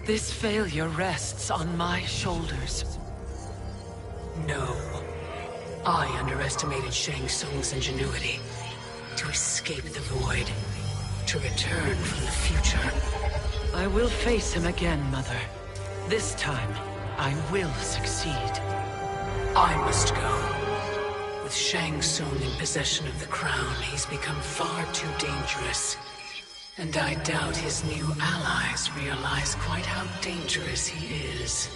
This failure rests on my shoulders. No. I underestimated Shang Tsung's ingenuity. To escape the void. To return from the future. I will face him again, Mother. This time, I will succeed. I must go. With Shang Tsung in possession of the crown, he's become far too dangerous. And I doubt his new allies realize quite how dangerous he is.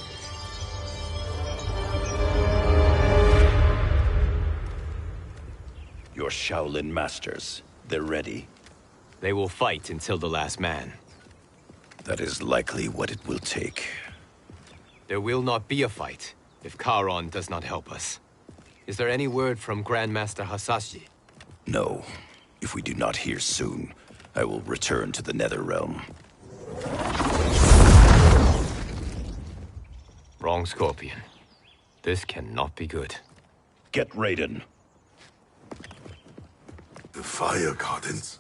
Your Shaolin masters, they're ready. They will fight until the last man. That is likely what it will take. There will not be a fight if Charon does not help us. Is there any word from Grandmaster Hasashi? No. If we do not hear soon, I will return to the Netherrealm. Wrong, Scorpion. This cannot be good. Get Raiden. The Fire Gardens.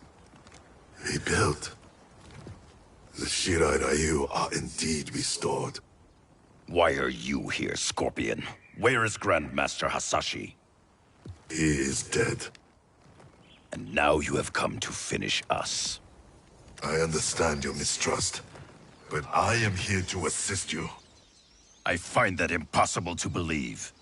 Rebuilt. The Shirai Ryu are indeed restored. Why are you here, Scorpion? Where is Grandmaster Hasashi? He is dead. And now you have come to finish us. I understand your mistrust, but I am here to assist you. I find that impossible to believe.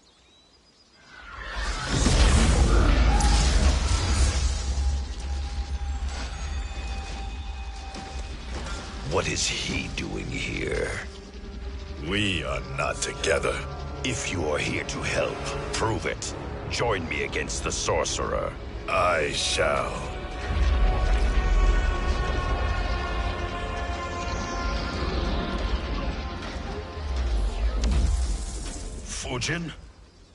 What is he doing here? We are not together. If you are here to help, prove it. Join me against the sorcerer. I shall. Fujin?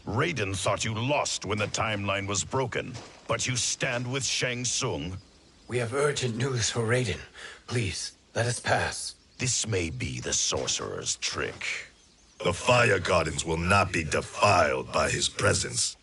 Raiden thought you lost when the timeline was broken, but you stand with Shang Tsung. We have urgent news for Raiden. Please, let us pass. This may be the sorcerer's trick. The Fire Gardens will not be defiled by his presence.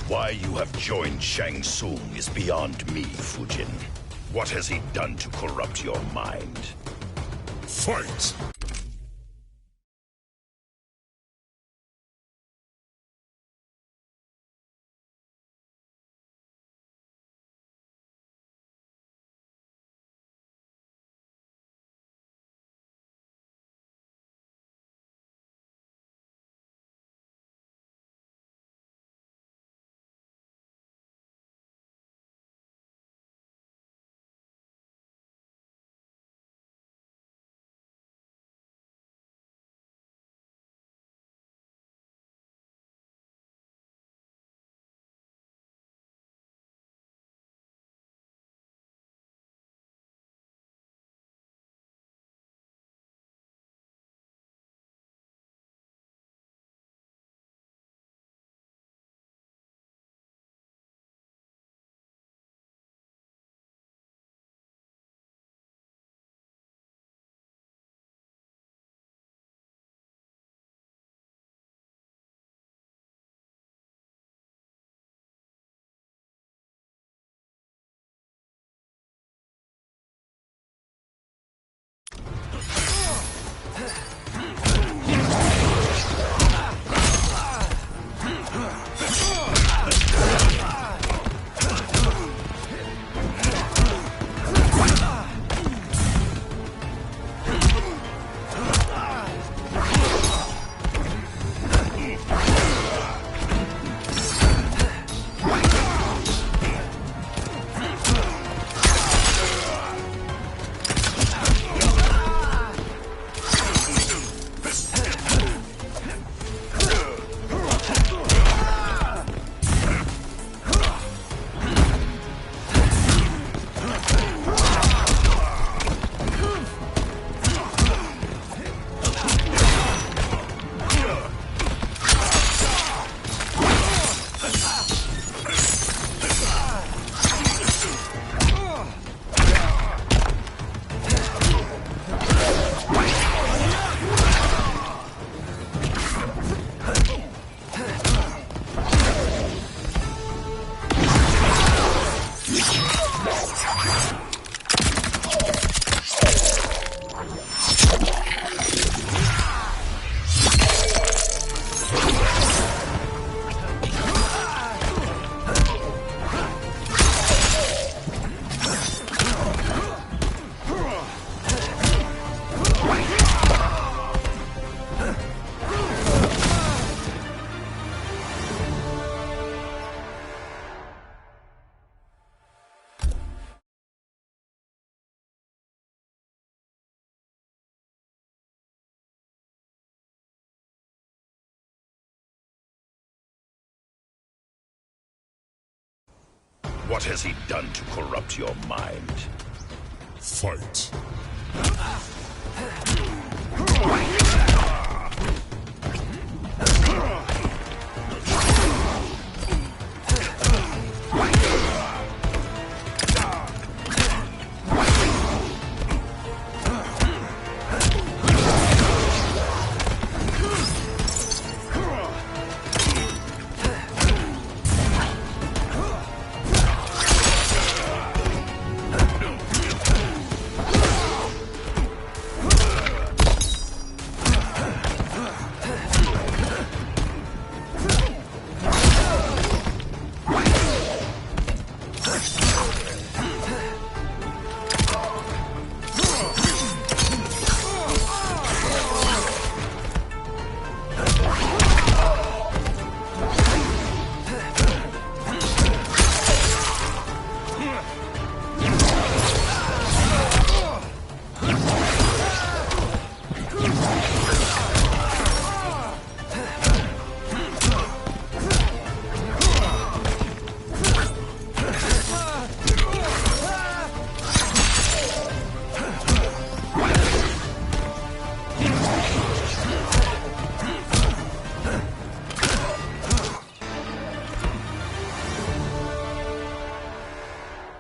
Why you have joined Shang Tsung is beyond me, Fujin. What has he done to corrupt your mind? Fight! What has he done to corrupt your mind? Fight.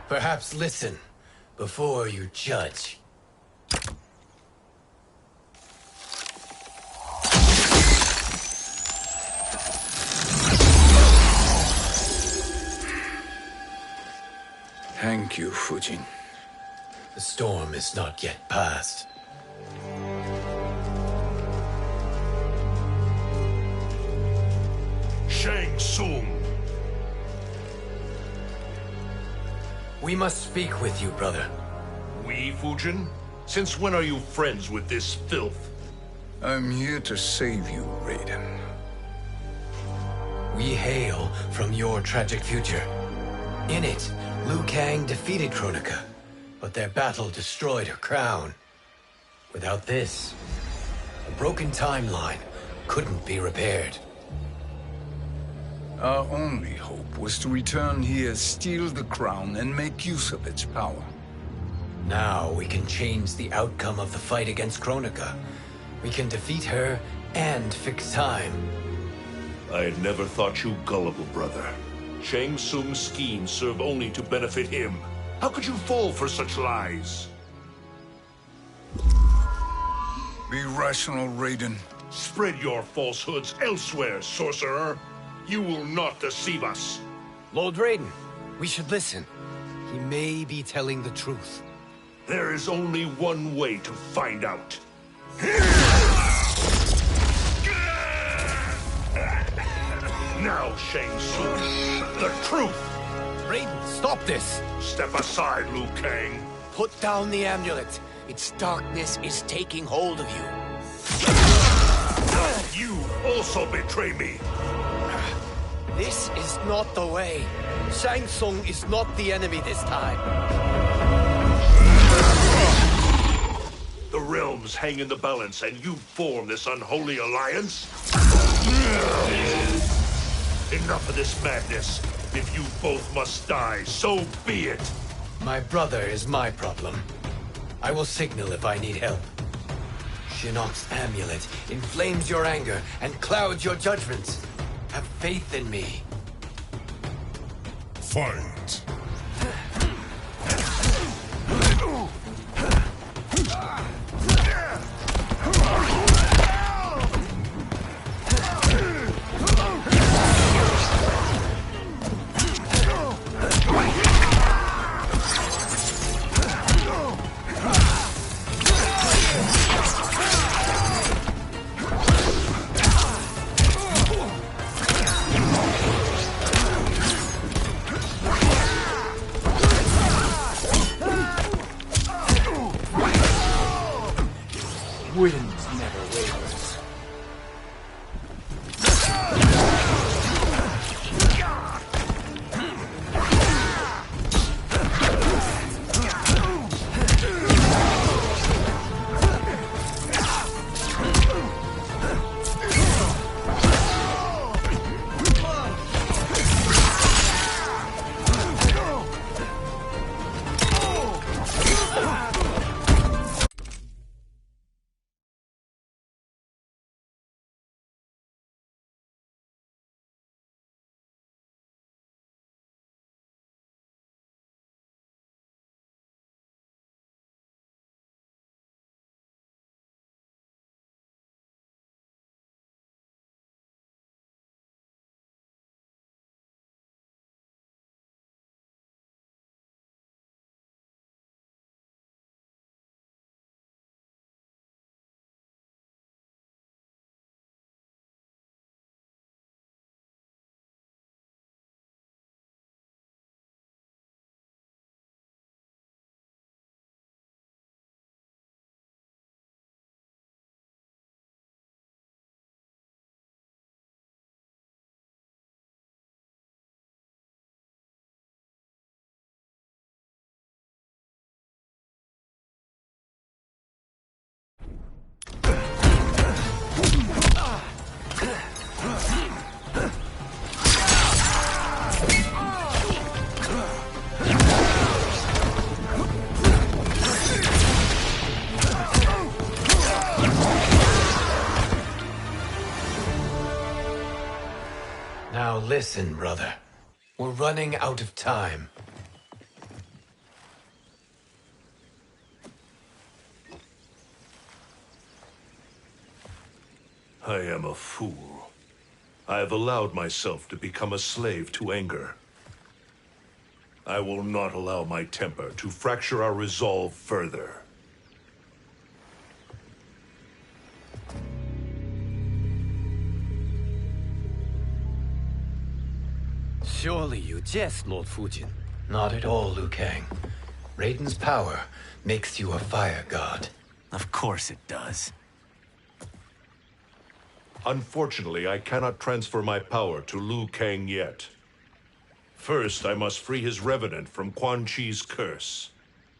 Perhaps listen before you judge. Thank you, Fujin. The storm is not yet past. Shang Tsung! We must speak with you, brother. We, Fujin? Since when are you friends with this filth? I'm here to save you, Raiden. We hail from your tragic future. In it, Liu Kang defeated Kronika, but their battle destroyed her crown. Without this, a broken timeline couldn't be repaired. Our only hope was to return here, steal the crown, and make use of its power. Now we can change the outcome of the fight against Kronika. We can defeat her and fix time. I had never thought you gullible, brother. Shang Tsung's schemes serve only to benefit him. How could you fall for such lies? Be rational, Raiden. Spread your falsehoods elsewhere, sorcerer. You will not deceive us. Lord Raiden, we should listen. He may be telling the truth. There is only one way to find out. Now, Shang Tsung, the truth! Raiden, stop this! Step aside, Liu Kang. Put down the amulet. Its darkness is taking hold of you. You also betray me. This is not the way. Shang Tsung is not the enemy this time. The realms hang in the balance, and you form this unholy alliance? Enough of this madness. If you both must die, so be it. My brother is my problem. I will signal if I need help. Shinnok's amulet inflames your anger and clouds your judgments. Have faith in me. Fight. Wind never wavers. Listen, brother. We're running out of time. I am a fool. I have allowed myself to become a slave to anger. I will not allow my temper to fracture our resolve further. Surely you jest, Lord Fujin. Not at all, Liu Kang. Raiden's power makes you a fire god. Of course it does. Unfortunately, I cannot transfer my power to Liu Kang yet. First, I must free his revenant from Quan Chi's curse.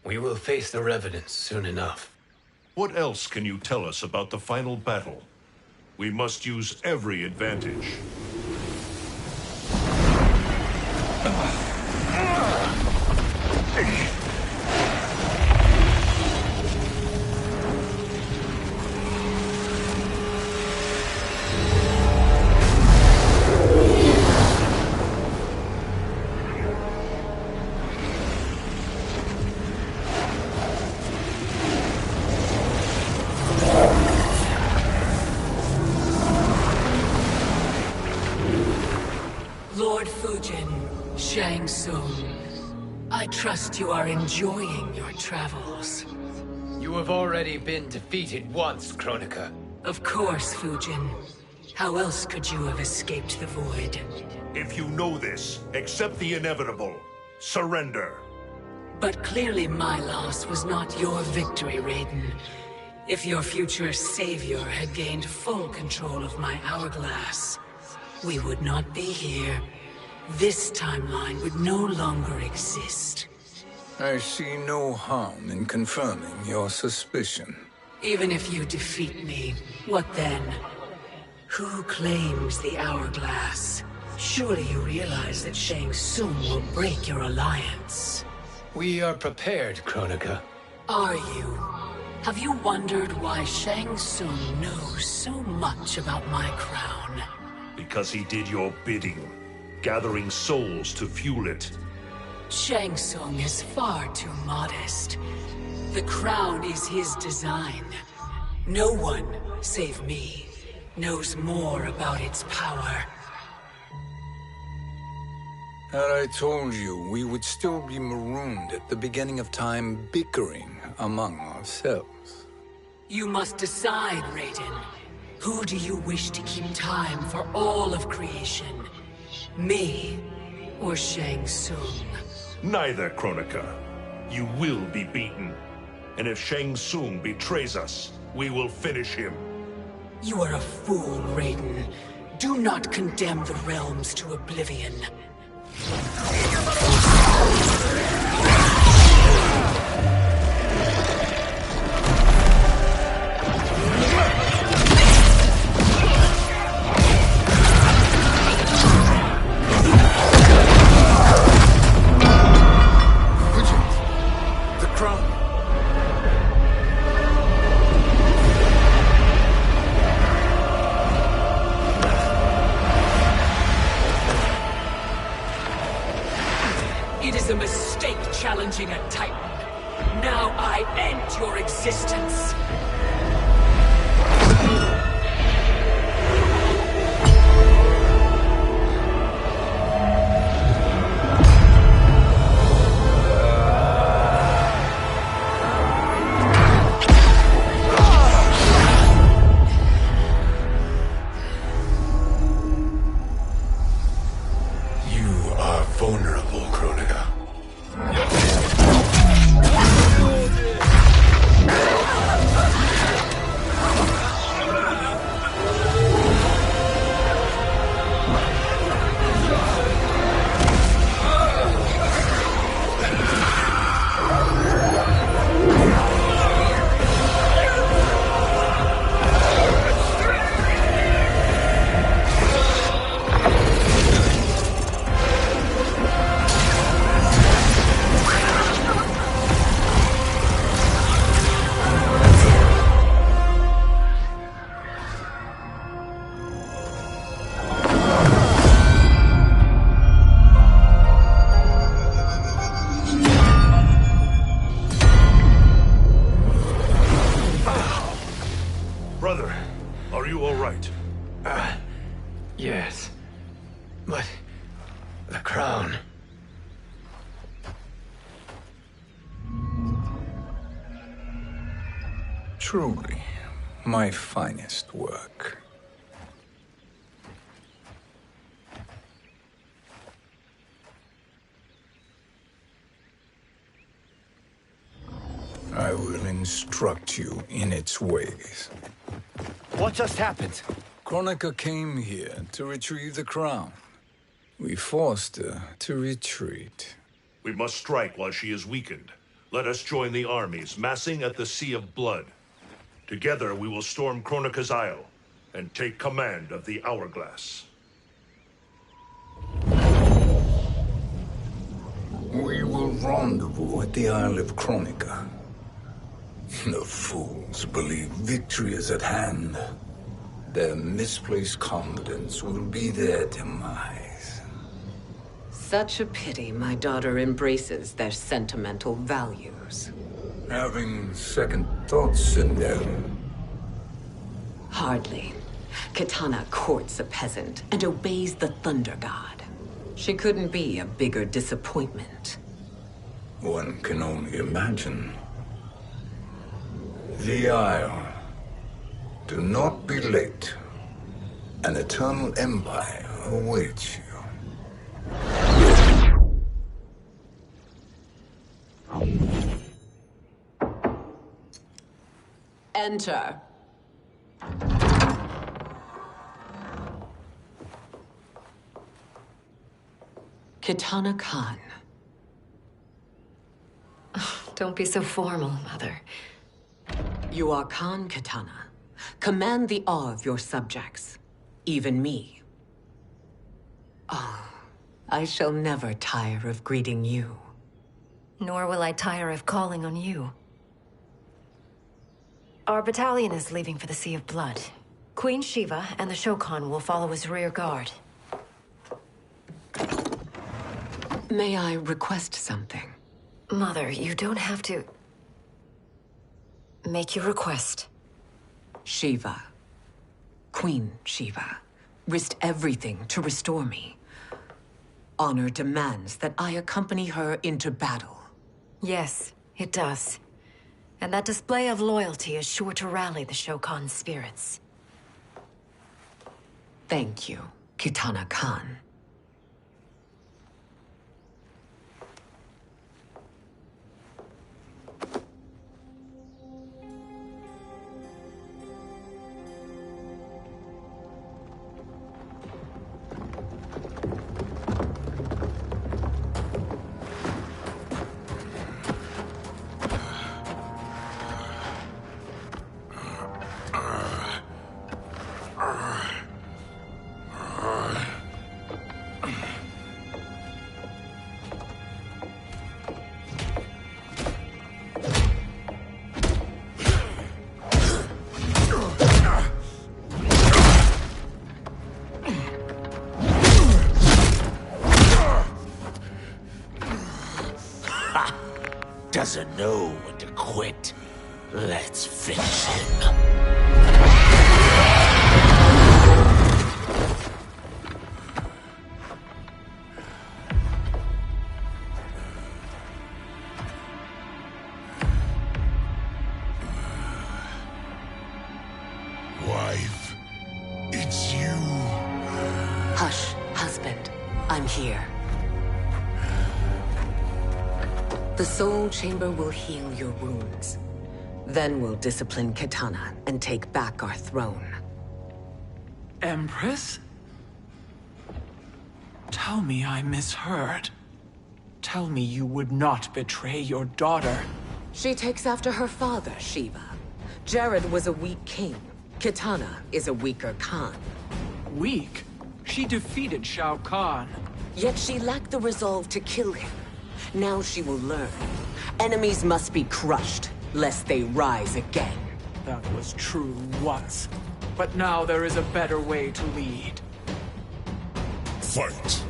We will face the revenants soon enough. What else can you tell us about the final battle? We must use every advantage. Lord Fujin, Shang Tsung, I trust you are enjoying your travels. You have already been defeated once, Kronika. Of course, Fujin. How else could you have escaped the void? If you know this, accept the inevitable. Surrender. But clearly my loss was not your victory, Raiden. If your future savior had gained full control of my hourglass, we would not be here. This timeline would no longer exist. I see no harm in confirming your suspicion. Even if you defeat me, what then? Who claims the hourglass? Surely you realize that Shang Tsung will break your alliance. We are prepared, Kronika. Are you? Have you wondered why Shang Tsung knows so much about my crown? Because he did your bidding, gathering souls to fuel it. Shang Tsung is far too modest. The crown is his design. No one, save me, knows more about its power. Had I told you, we would still be marooned at the beginning of time, bickering among ourselves. You must decide, Raiden. Who do you wish to keep time for all of creation? Me or Shang Tsung? Neither, Kronika. You will be beaten. And if Shang Tsung betrays us, we will finish him. You are a fool, Raiden. Do not condemn the realms to oblivion. It is a mistake challenging a Titan. Now I end your existence. You are vulnerable, Kronika. right? Yes. But the crown... Truly, my finest work. I will instruct you in its ways. What just happened? Kronika came here to retrieve the crown. We forced her to retreat. We must strike while she is weakened. Let us join the armies, massing at the Sea of Blood. Together we will storm Kronika's Isle and take command of the Hourglass. We will rendezvous at the Isle of Kronika. The fools believe victory is at hand. Their misplaced confidence will be their demise. Such a pity my daughter embraces their sentimental values. Having second thoughts, Sindel. Hardly. Kitana courts a peasant and obeys the Thunder God. She couldn't be a bigger disappointment. One can only imagine. The Isle. Do not be late. An eternal empire awaits you. Enter. Kitana Khan. Don't be so formal, Mother. You are Khan Kitana. Command the awe of your subjects, even me. Oh, I shall never tire of greeting you. Nor will I tire of calling on you. Our battalion is leaving for the Sea of Blood. Queen Shiva and the Shokan will follow as rear guard. May I request something? Mother, you don't have to... make your request. Shiva. Queen Shiva. Risked everything to restore me. Honor demands that I accompany her into battle. Yes, it does. And that display of loyalty is sure to rally the Shokan's spirits. Thank you, Kitana Khan. Doesn't know when to quit. Let's finish him. Wife, it's you. Hush, husband. I'm here. The Soul Chamber will heal your wounds. Then we'll discipline Kitana and take back our throne. Empress? Tell me I misheard. Tell me you would not betray your daughter. She takes after her father, Shiva. Jared was a weak king. Kitana is a weaker Khan. Weak? She defeated Shao Kahn. Yet she lacked the resolve to kill him. Now she will learn. Enemies must be crushed, lest they rise again. That was true once. But now there is a better way to lead. Fight!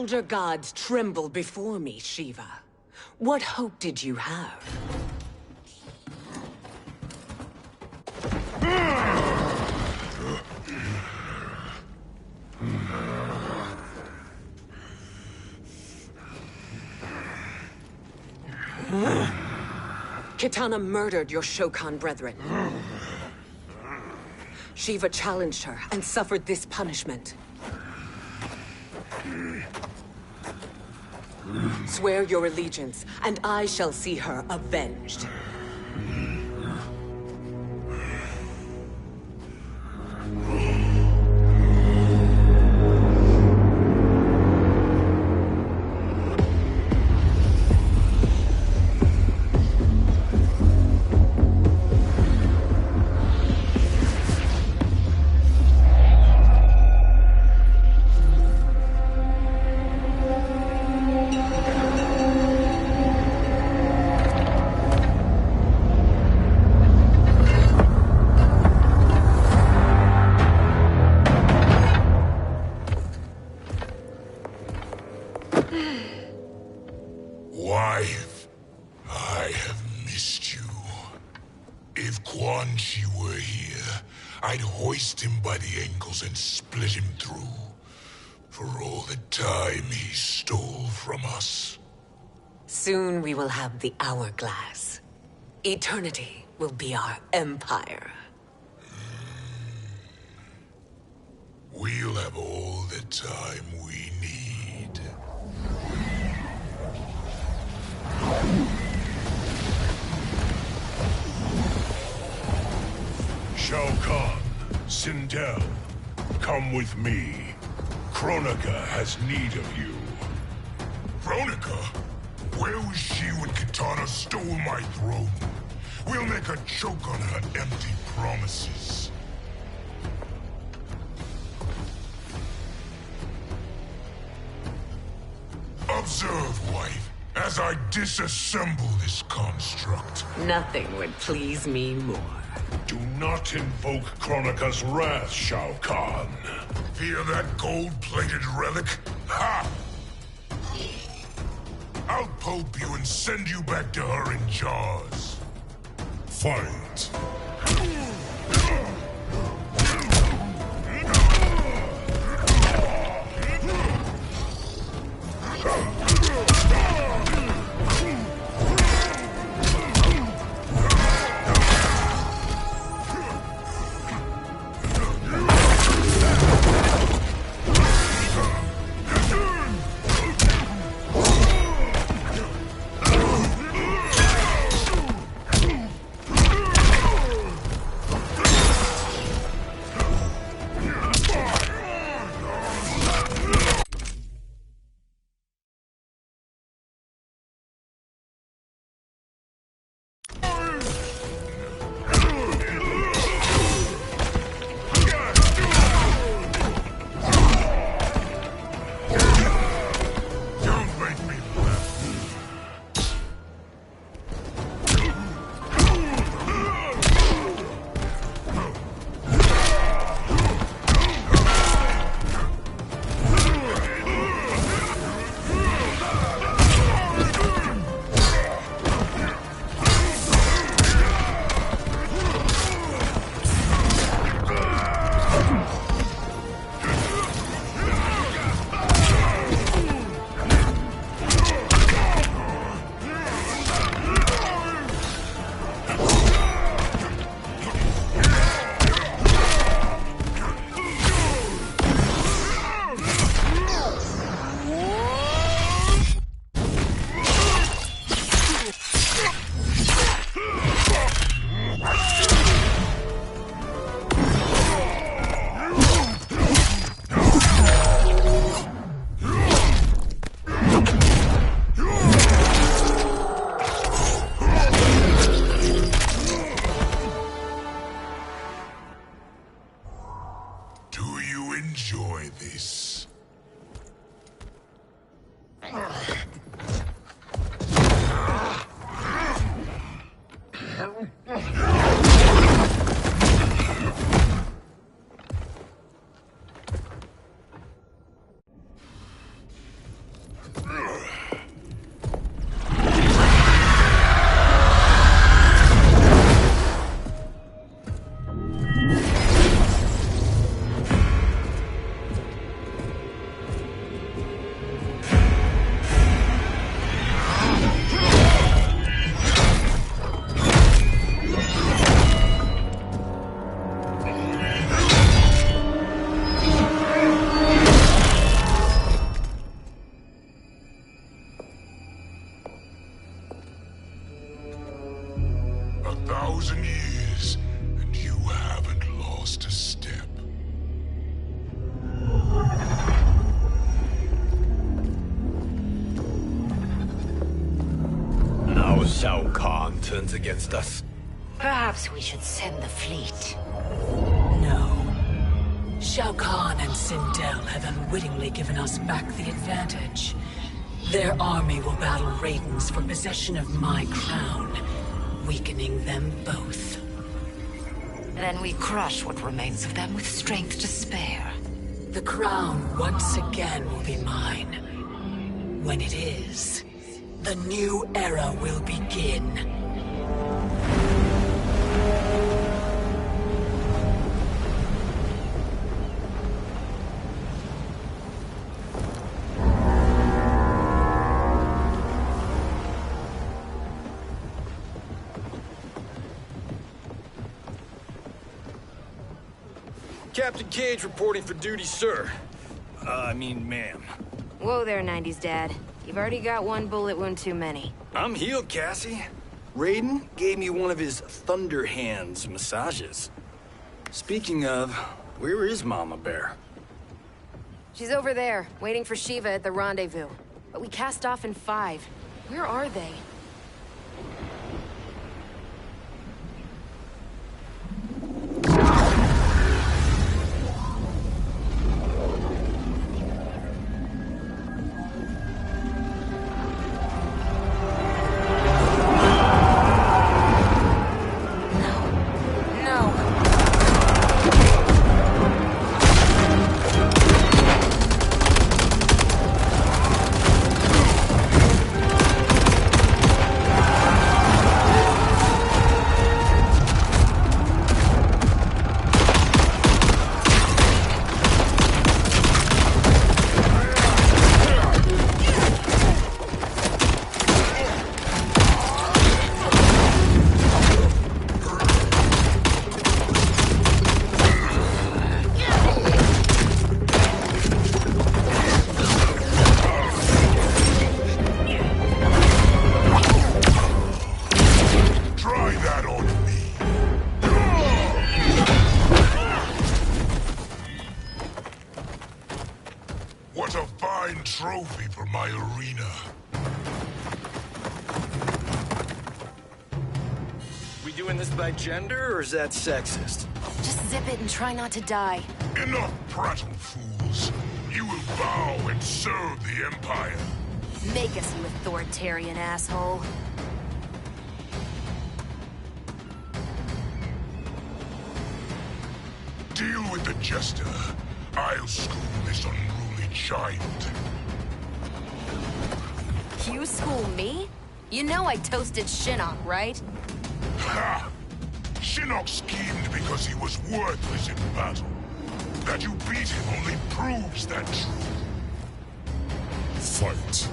elder gods tremble before me, Shiva. What hope did you have? Kitana murdered your Shokan brethren. Shiva challenged her and suffered this punishment. Swear your allegiance, and I shall see her avenged. Wife, I have missed you. If Quan Chi were here, I'd hoist him by the ankles and split him through. For all the time he stole from us. Soon we will have the hourglass. Eternity will be our empire. We'll have all the time we need. Shao Kahn, Sindel, come with me. Kronika has need of you. Kronika? Where was she when Kitana stole my throne? We'll make her choke on her empty promises. Observe, wife, as I disassemble this construct. Nothing would please me more. Do not invoke Kronika's wrath, Shao Kahn. Fear that gold-plated relic? Ha! I'll pulp you and send you back to her in jars. Fight. Enjoy this. turns against us. Perhaps we should send the fleet. No. Shao Kahn and Sindel have unwittingly given us back the advantage. Their army will battle Raiden's for possession of my crown, weakening them both. Then we crush what remains of them with strength to spare. The crown once again will be mine. When it is, the new era will begin. Captain Cage reporting for duty, sir. I mean, ma'am. Whoa there, 90s Dad. You've already got one bullet wound too many. I'm healed, Cassie. Raiden gave me one of his Thunder Hands massages. Speaking of, where is Mama Bear? She's over there, waiting for Shiva at the rendezvous. But we cast off in 5. Where are they? What a fine trophy for my arena. We doing this by gender, or is that sexist? Just zip it and try not to die. Enough prattle, fools. You will bow and serve the Empire. Make us, you authoritarian asshole. Deal with the Jester. I'll school this unruly child. You school me? You know I toasted Shinnok, right? Ha! Shinnok schemed because he was worthless in battle. That you beat him only proves that truth. Fight.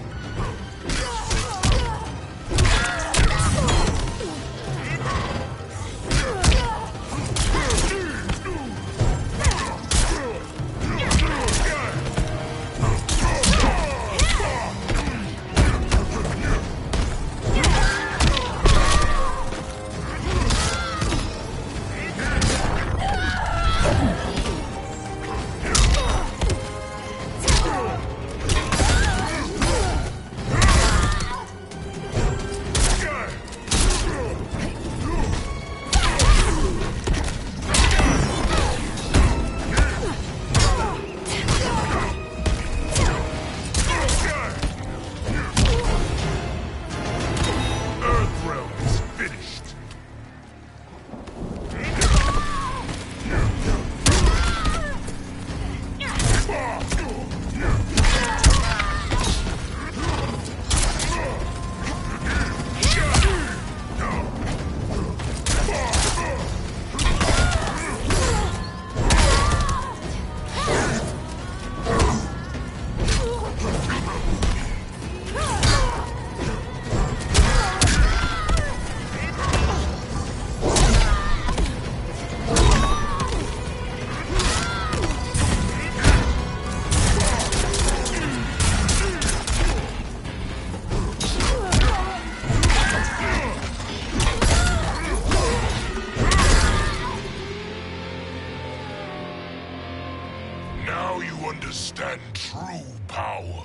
Now you understand true power.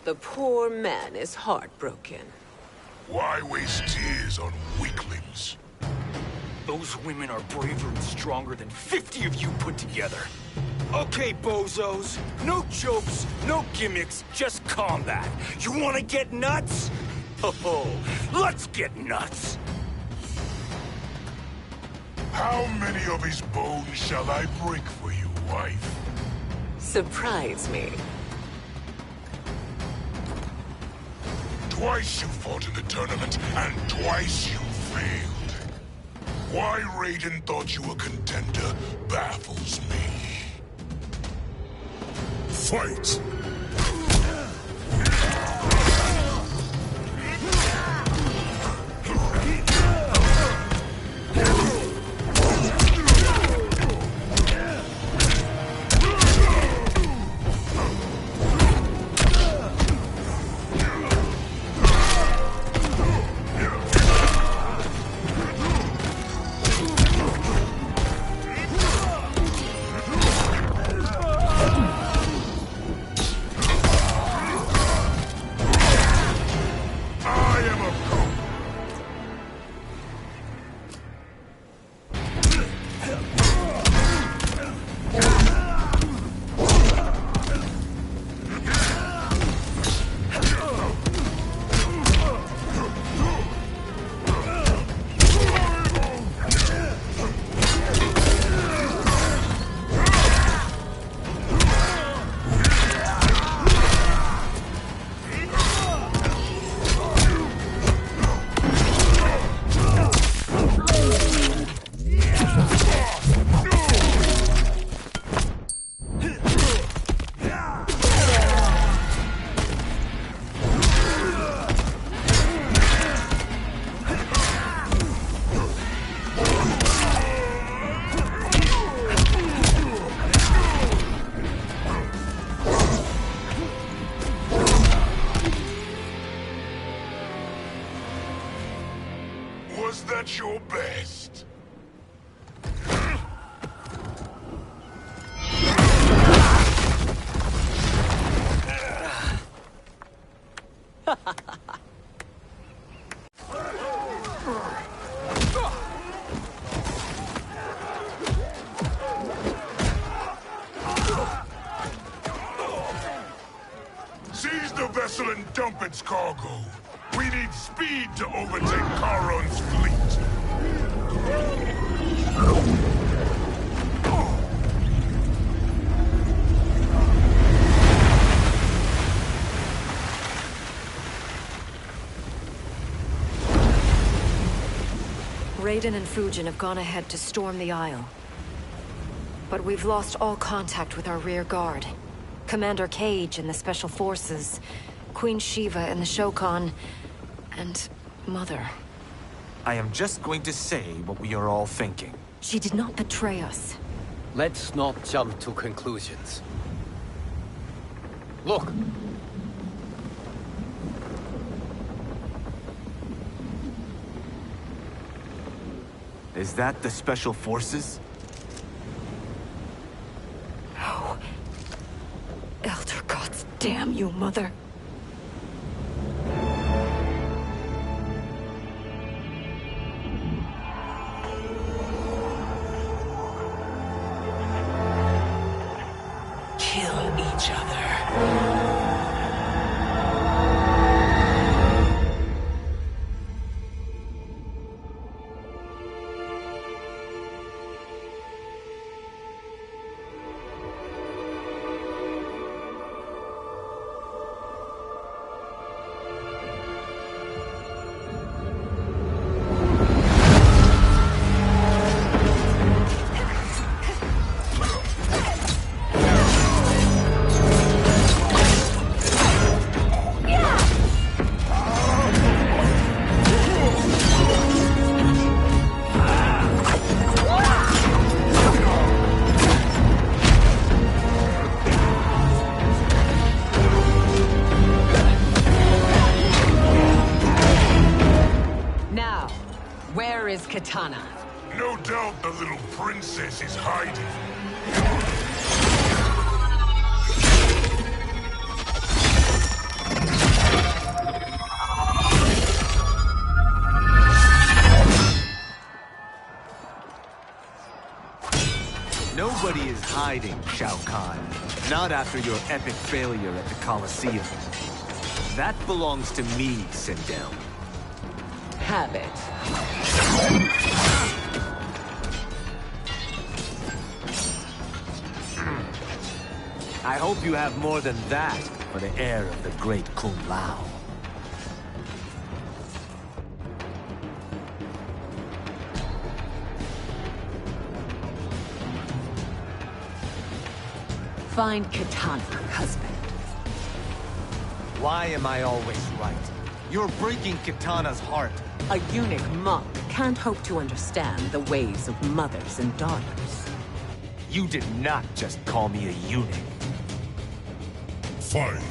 The poor man is heartbroken. Why waste tears on weaklings? Those women are braver and stronger than 50 of you put together. Okay, bozos. No jokes, no gimmicks, just combat. You wanna get nuts? Oh, let's get nuts! How many of his bones shall I break for you, wife? Surprise me. Twice you fought in the tournament, and twice you failed. Why Raiden thought you a contender baffles me. Fight! Was that your best? Seize the vessel and dump its cargo. We need speed to overtake Charon's fleet. Raiden and Fujin have gone ahead to storm the Isle. But we've lost all contact with our rear guard. Commander Cage and the Special Forces, Queen Shiva and the Shokan, and Mother. I am just going to say what we are all thinking. She did not betray us. Let's not jump to conclusions. Look! Is that the Special Forces? No. Elder gods, damn you, Mother. Kill each other. Where is Kitana? No doubt the little princess is hiding. fighting, Shao Kahn. Not after your epic failure at the Colosseum. That belongs to me, Sindel. Have it. I hope you have more than that for the heir of the great Kung Lao. Find Kitana, husband. Why am I always right? You're breaking Kitana's heart. A eunuch monk can't hope to understand the ways of mothers and daughters. You did not just call me a eunuch. Fight.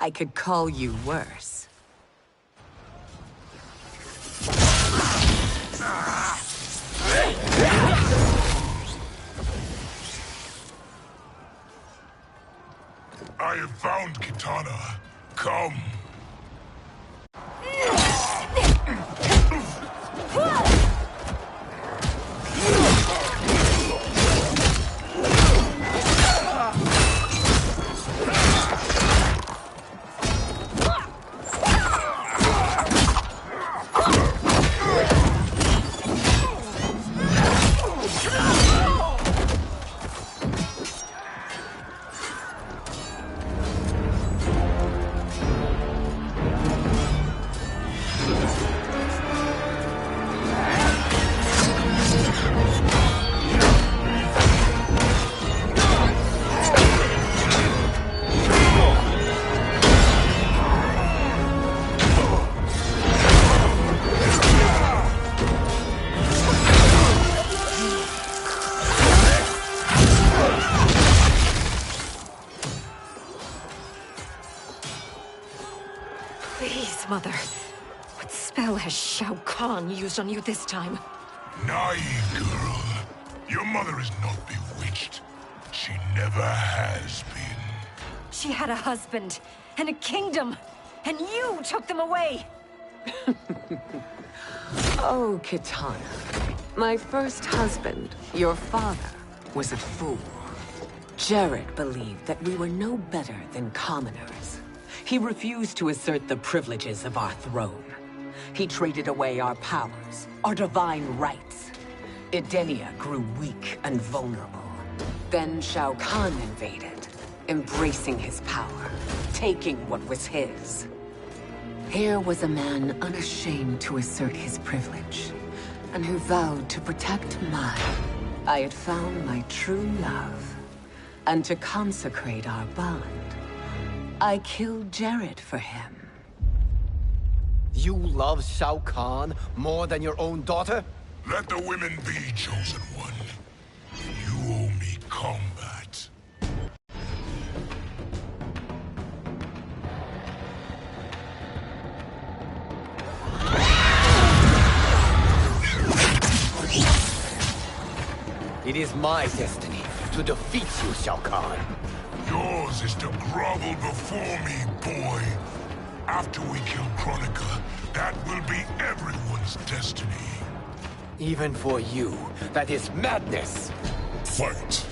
I could call you worse. I have found Kitana. Come. Please, Mother. What spell has Shao Kahn used on you this time? Naive girl. Your mother is not bewitched. She never has been. She had a husband and a kingdom, and you took them away! Oh, Kitana. My first husband, your father, was a fool. Jared believed that we were no better than commoners. He refused to assert the privileges of our throne. He traded away our powers, our divine rights. Edenia grew weak and vulnerable. Then Shao Kahn invaded, embracing his power, taking what was his. Here was a man unashamed to assert his privilege, and who vowed to protect mine. I had found my true love, and to consecrate our bond, I killed Jared for him. You love Shao Kahn more than your own daughter? Let the women be, Chosen One. You owe me combat. It is my destiny to defeat you, Shao Kahn. Yours is to grovel before me, boy. After we kill Kronika, that will be everyone's destiny. Even for you, that is madness. Fight.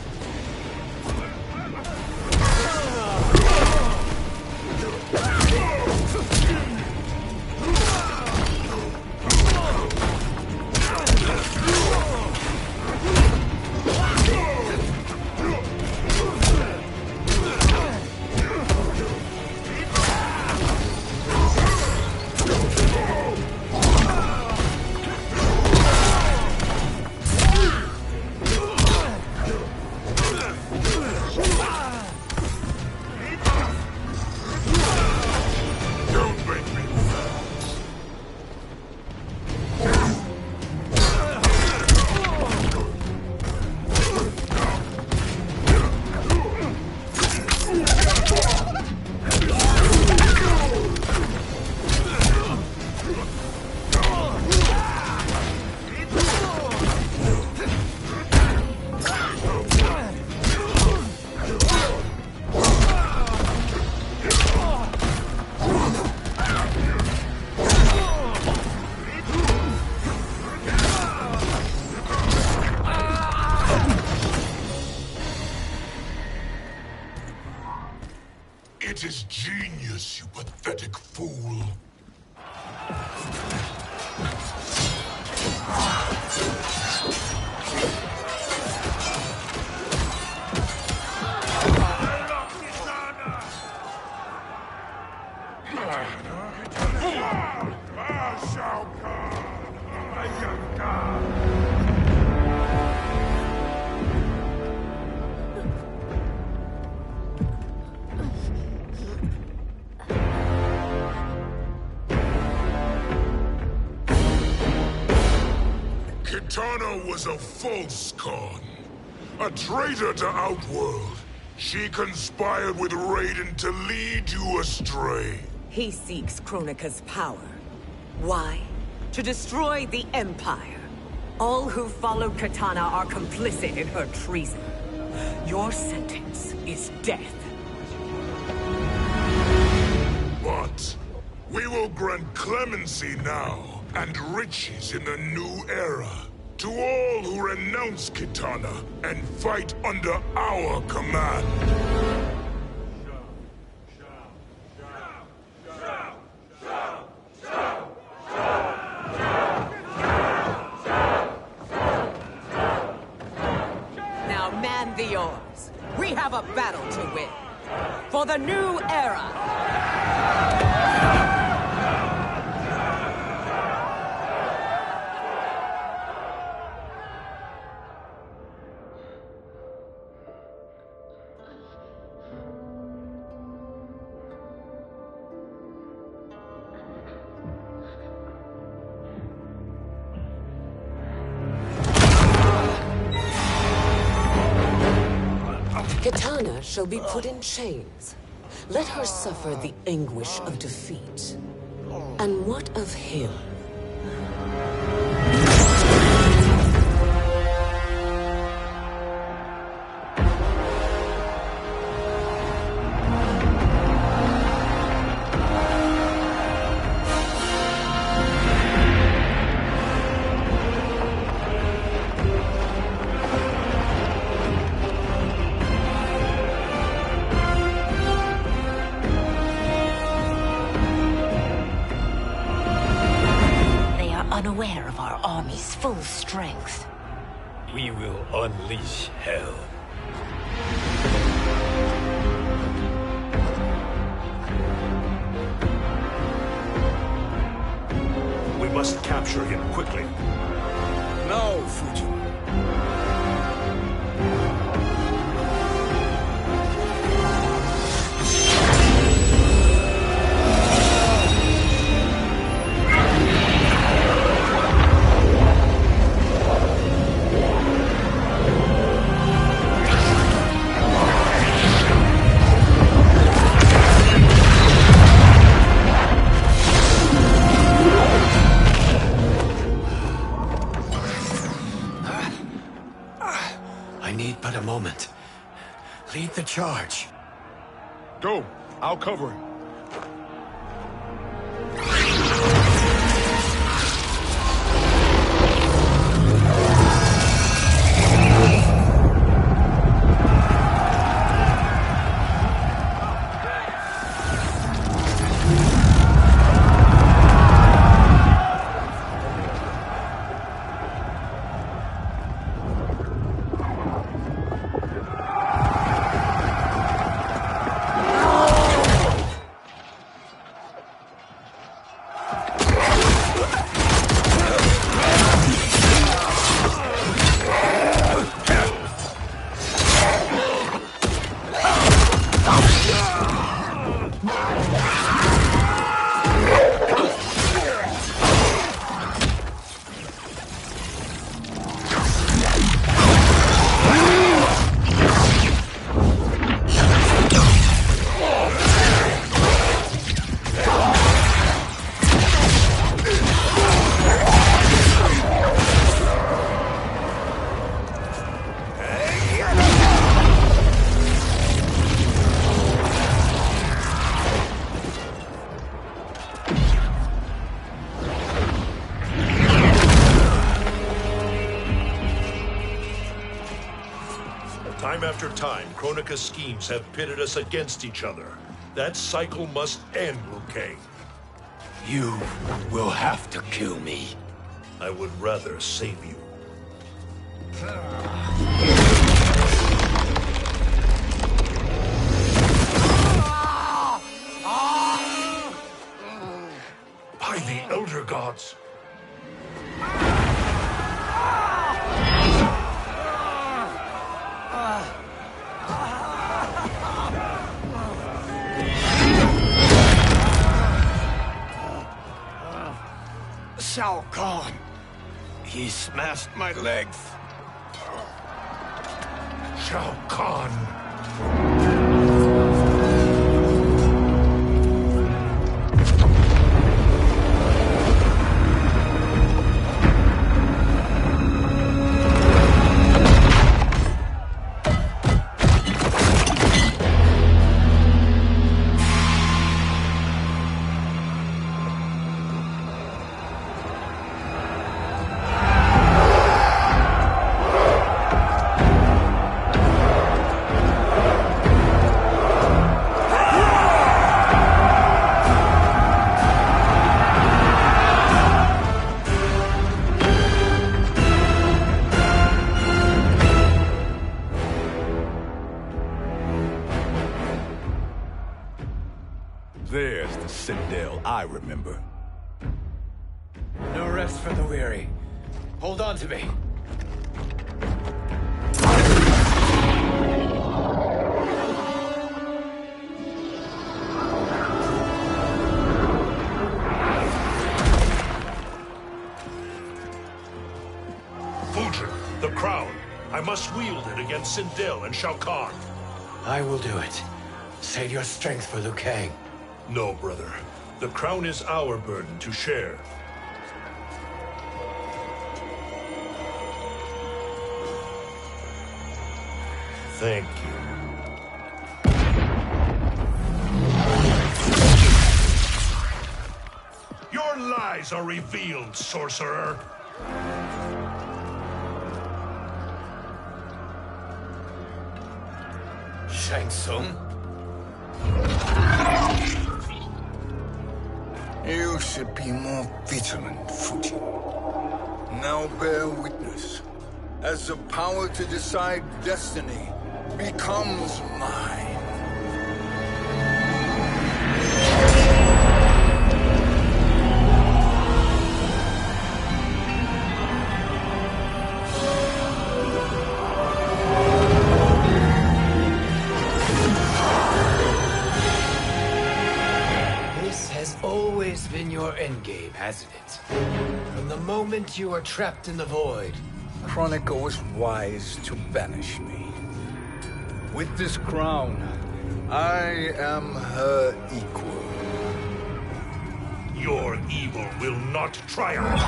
It is genius, you pathetic fool. Shao Kahn, my young god. Kitana was a false Khan, a traitor to Outworld. She conspired with Raiden to lead you astray. He seeks Kronika's power. Why? To destroy the Empire. All who followed Kitana are complicit in her treason. Your sentence is death. But we will grant clemency now and riches in the new era to all who renounce Kitana and fight under our command. Now man the oars. We have a battle to win. For the new era. Kitana shall be put in chains. Let her suffer the anguish of defeat. And what of him? Unaware of our army's full strength. We will unleash hell. We must capture him quickly. No, Fujin. charge. Go. I'll cover him. Time after time, Kronika's schemes have pitted us against each other. That cycle must end, Liu Kang. You will have to kill me. I would rather save you. By the Elder Gods! Shao Kahn! He smashed my legs. Shao Kahn! There's the Citadel I remember. No rest for the weary. Hold on to me. Fujin, the crown. I must wield it against Sindel and Shao Kahn. I will do it. Save your strength for Liu Kang. No, brother. The crown is our burden to share. Thank you. Your lies are revealed, sorcerer. Shang Tsung? You should be more vigilant, Fujin. Now bear witness. As the power to decide destiny becomes mine. Always been your endgame, hasn't it? From the moment you were trapped in the void. Kronika was wise to banish me. With this crown, I am her equal. Your evil will not triumph.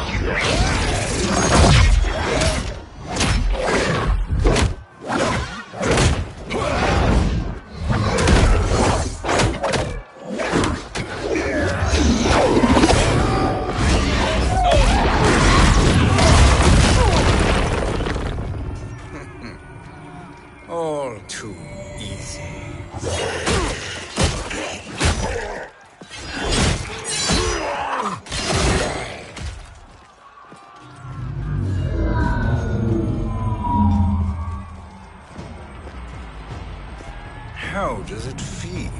does it feel,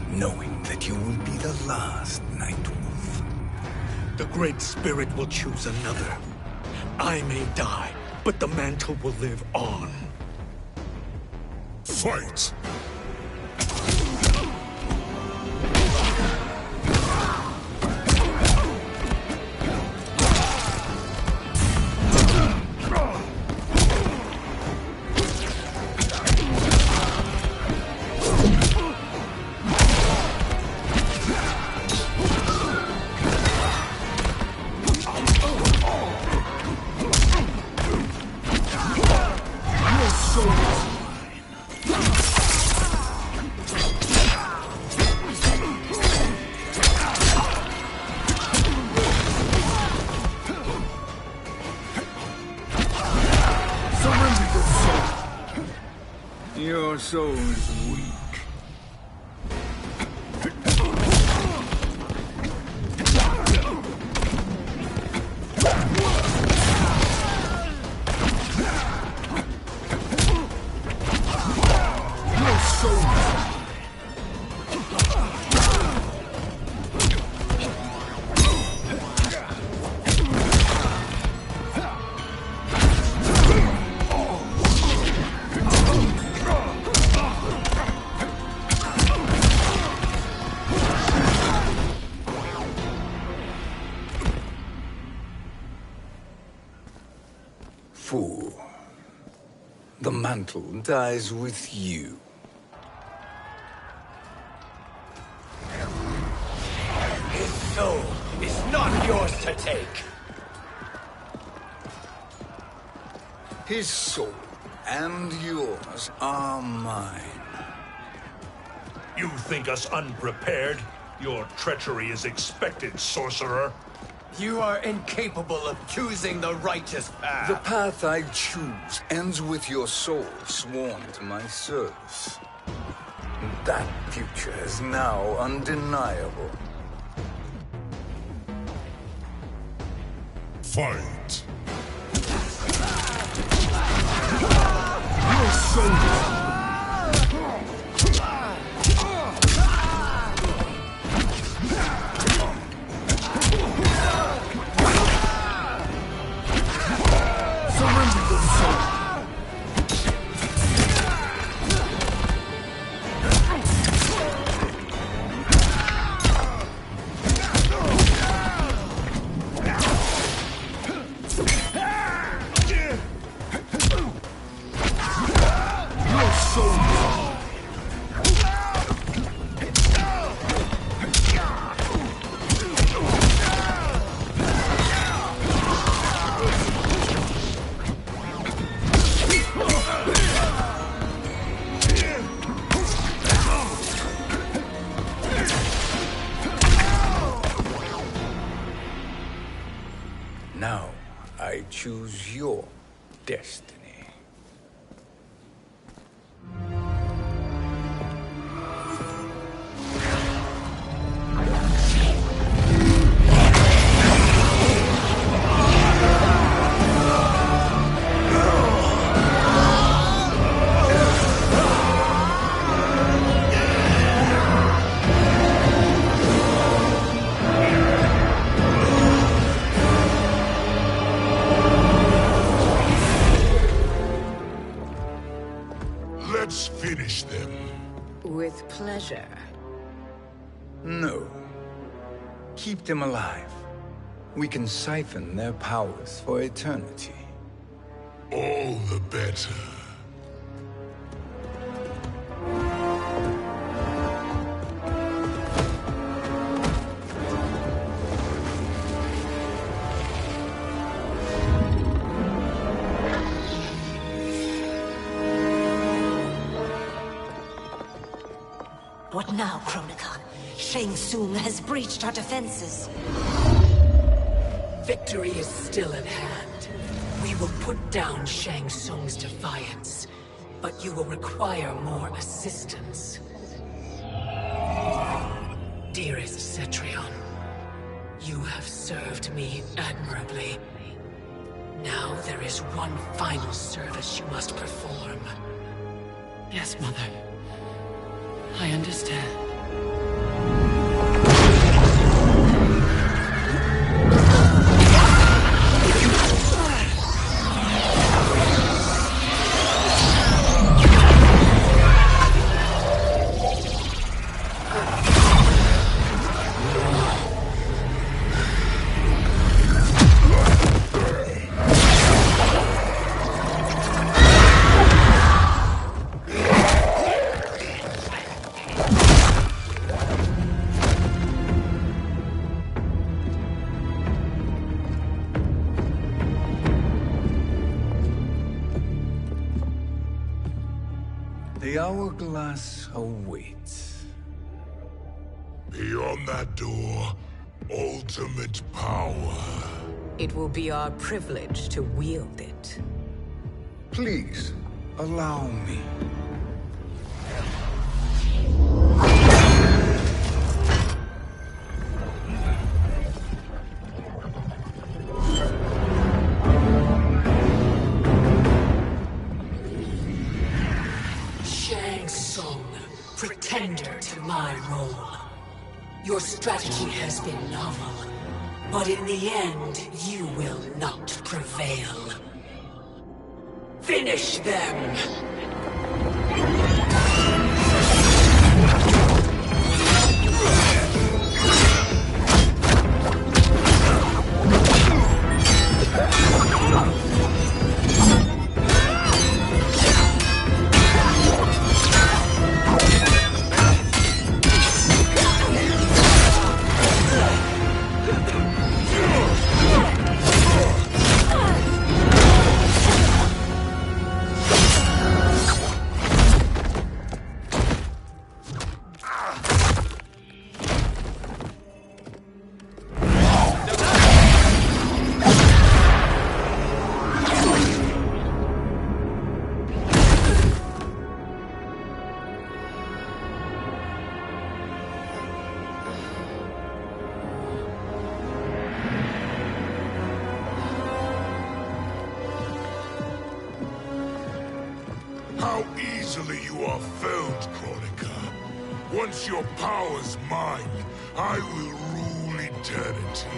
knowing that you will be the last Night Wolf? The Great Spirit will choose another. I may die, but the mantle will live on. Fight! Your soul is weak. Your soul fool. The mantle dies with you. His soul is not yours to take. His soul and yours are mine. You think us unprepared? Your treachery is expected, sorcerer. You are incapable of choosing the righteous path. The path I choose ends with your soul sworn to my service. That future is now undeniable. Fight! Your soul Now, I choose your destiny. Let's finish them. With pleasure. No. Keep them alive. We can siphon their powers for eternity. All the better. What now, Chronicon? Shang Tsung has breached our defenses. Victory is still at hand. We will put down Shang Tsung's defiance, but you will require more assistance. Dearest Cetrion, you have served me admirably. Now there is one final service you must perform. Yes, Mother. I understand. The hourglass awaits. Beyond that door, ultimate power. It will be our privilege to wield it. Please, allow me. Shang Tsung, pretender to my role. Your strategy has been novel, but in the end, you will not prevail. Finish them! How easily you are felled, Kronika. Once your power's mine, I will rule eternity.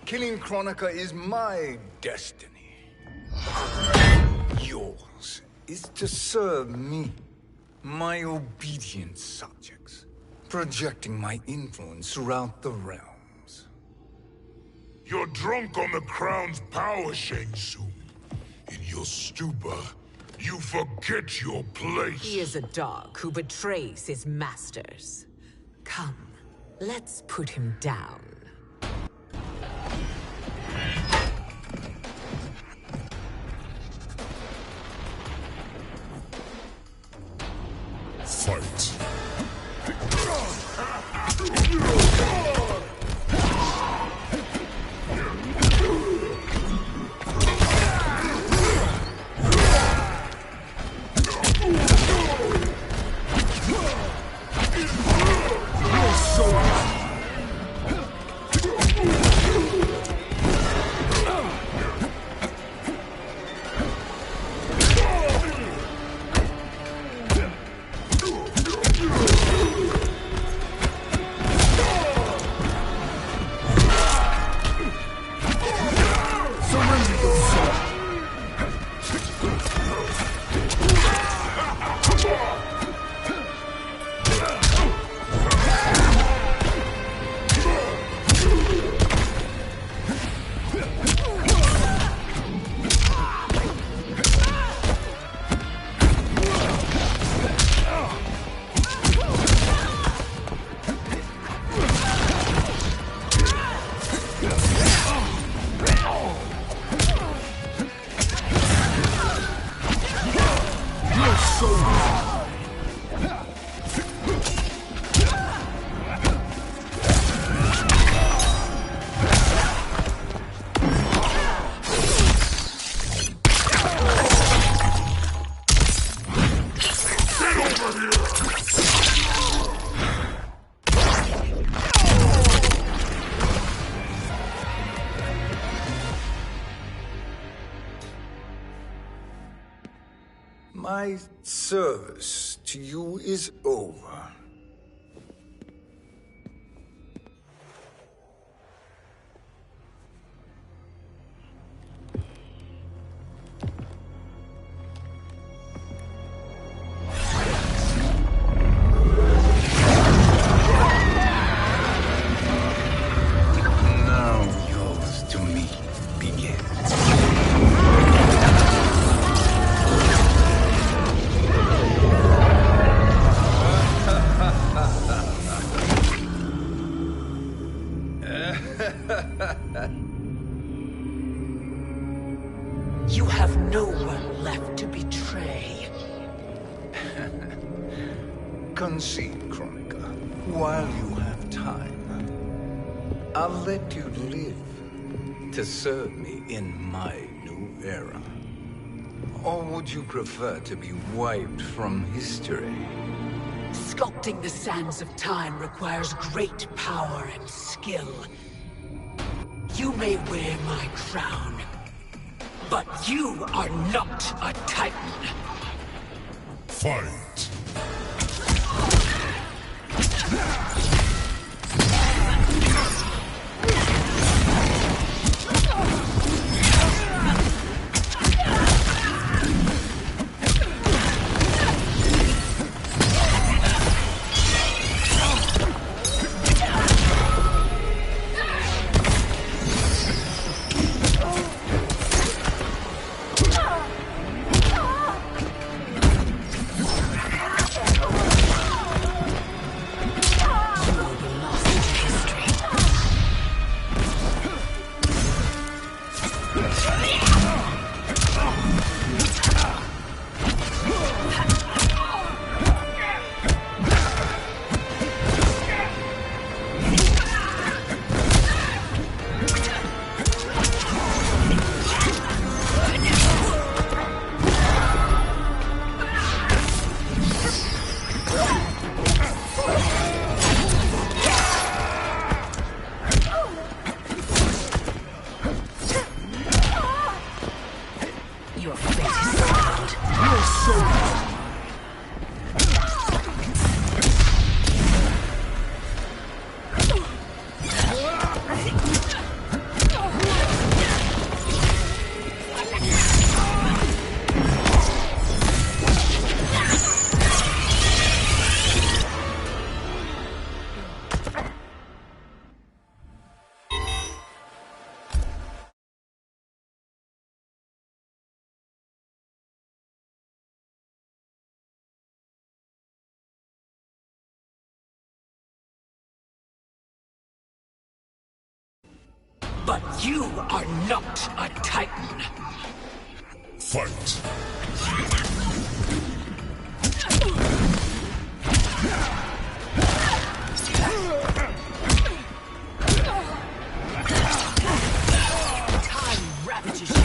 Killing Kronika is my destiny. Yours is to serve me, my obedient subjects, projecting my influence throughout the realms. You're drunk on the crown's power, Shang Tsung. In your stupor, you forget your place. He is a dog who betrays his masters. Come, let's put him down. Fight. My service to you is over. Now yours to me begins. You have no one left to betray. Concede, Chronica, while you have time. I'll let you live to serve me in my new era. Or would you prefer to be wiped from history? Sculpting the sands of time requires great power and skill. You may wear my crown, but you are not a Titan. Fight! Your fate is sealed. Your soul. But you are not a Titan. Fight! Time ravages you.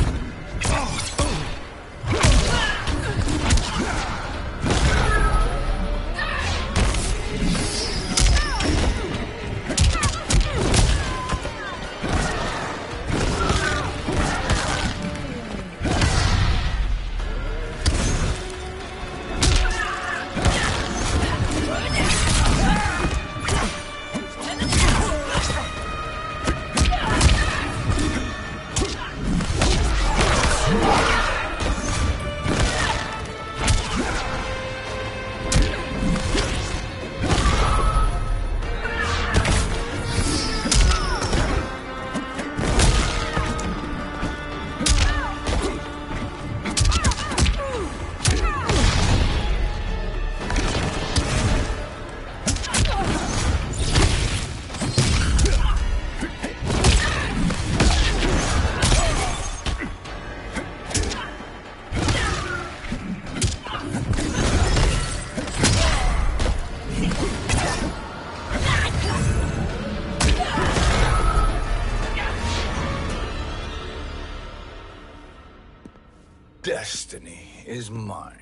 Destiny is mine.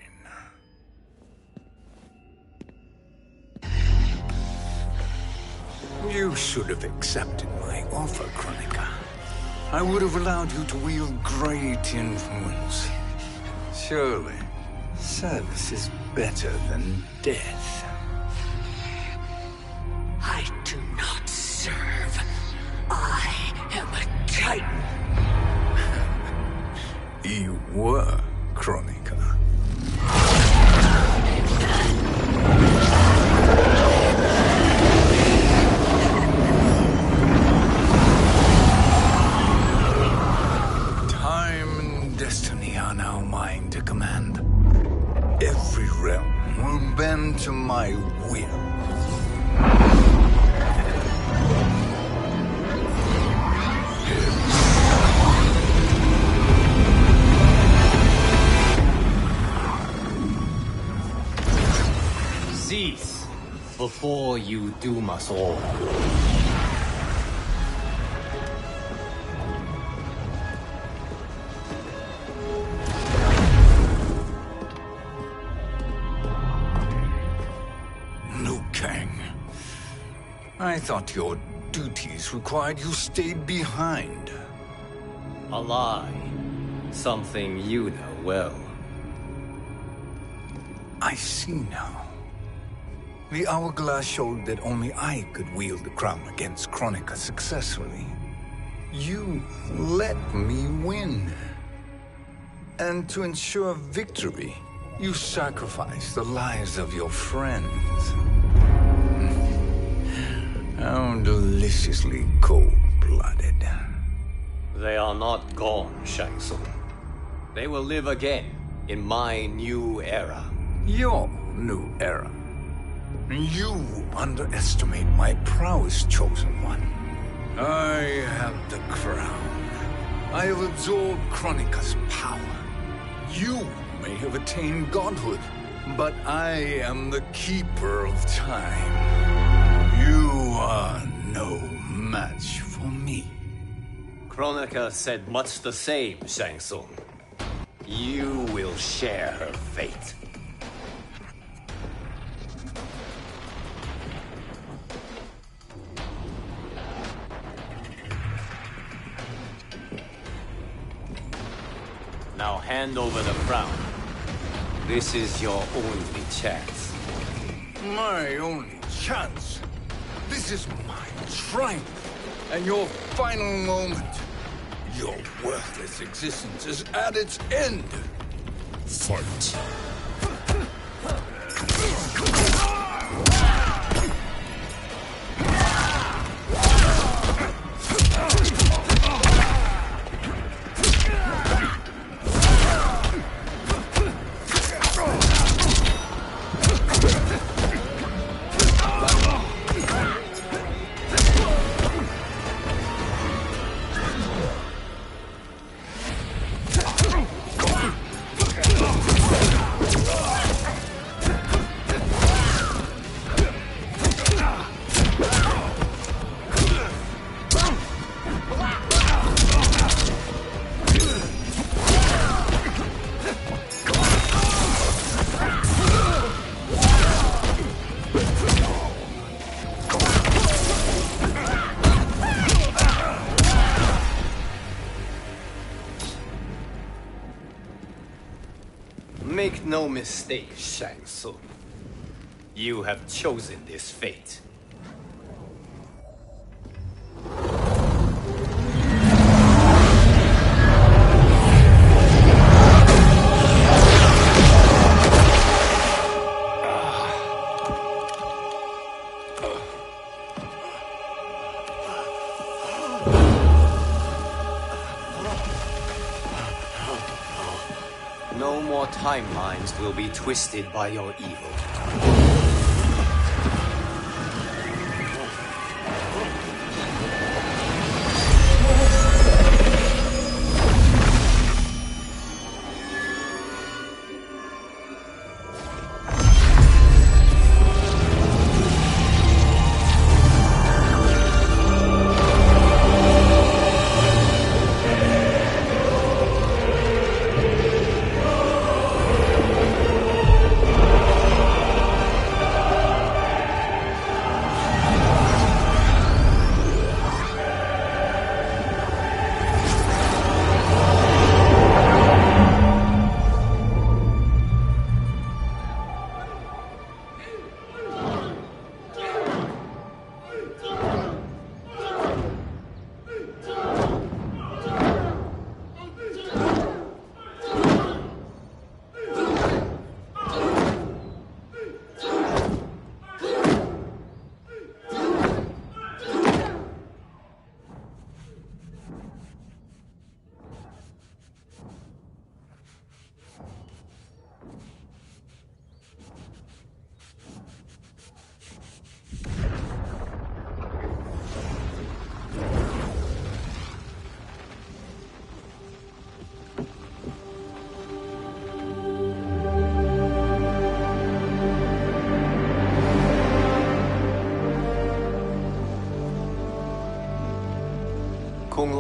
You should have accepted my offer, Chronica. I would have allowed you to wield great influence. Surely, Service is better than death. I do not serve. I am a Titan. You were, Kronika. Time and destiny are now mine to command. Every realm will bend to my will. Cease before you doom us all. Liu Kang. I thought your duties required you stayed behind. A lie. Something you know well. I see now. The hourglass showed that only I could wield the crown against Kronika successfully. You let me win. And to ensure victory, you sacrificed the lives of your friends. How deliciously cold-blooded. They are not gone, Shang Tsung. They will live again in my new era. Your new era. You underestimate my prowess, Chosen One. I have the crown. I have absorbed Kronika's power. You may have attained godhood, but I am the keeper of time. You are no match for me. Kronika said much the same, Shang Tsung. You will share her fate. Now hand over the crown. This is your only chance. My only chance? This is my triumph, and your final moment. Your worthless existence is at its end. Fight. Make no mistake, Shang Tsung. You have chosen this fate. No more timelines will be twisted by your evil.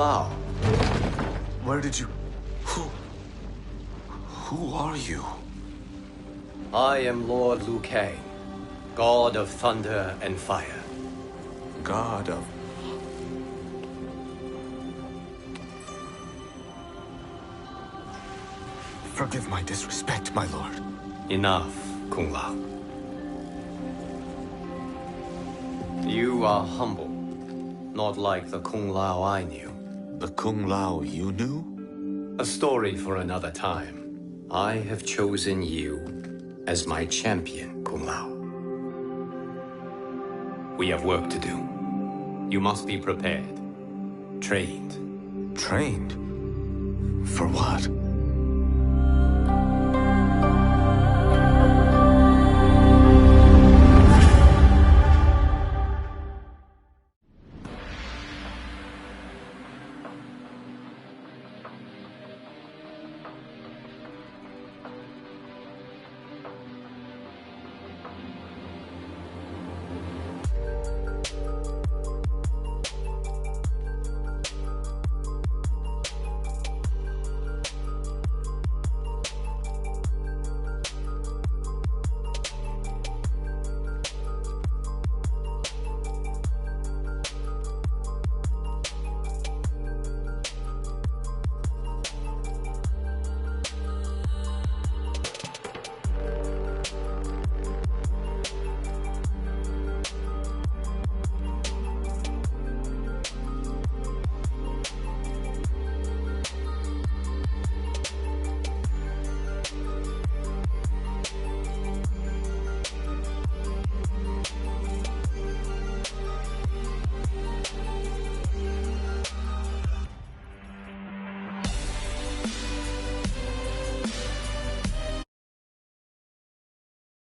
Lao. Where did you... Who are you? I am Lord Liu Kang, God of Thunder and Fire. God of... Forgive my disrespect, my lord. Enough, Kung Lao. You are humble, not like the Kung Lao I knew. The Kung Lao you knew? A story for another time. I have chosen you as my champion, Kung Lao. We have work to do. You must be prepared. Trained. Trained? For what?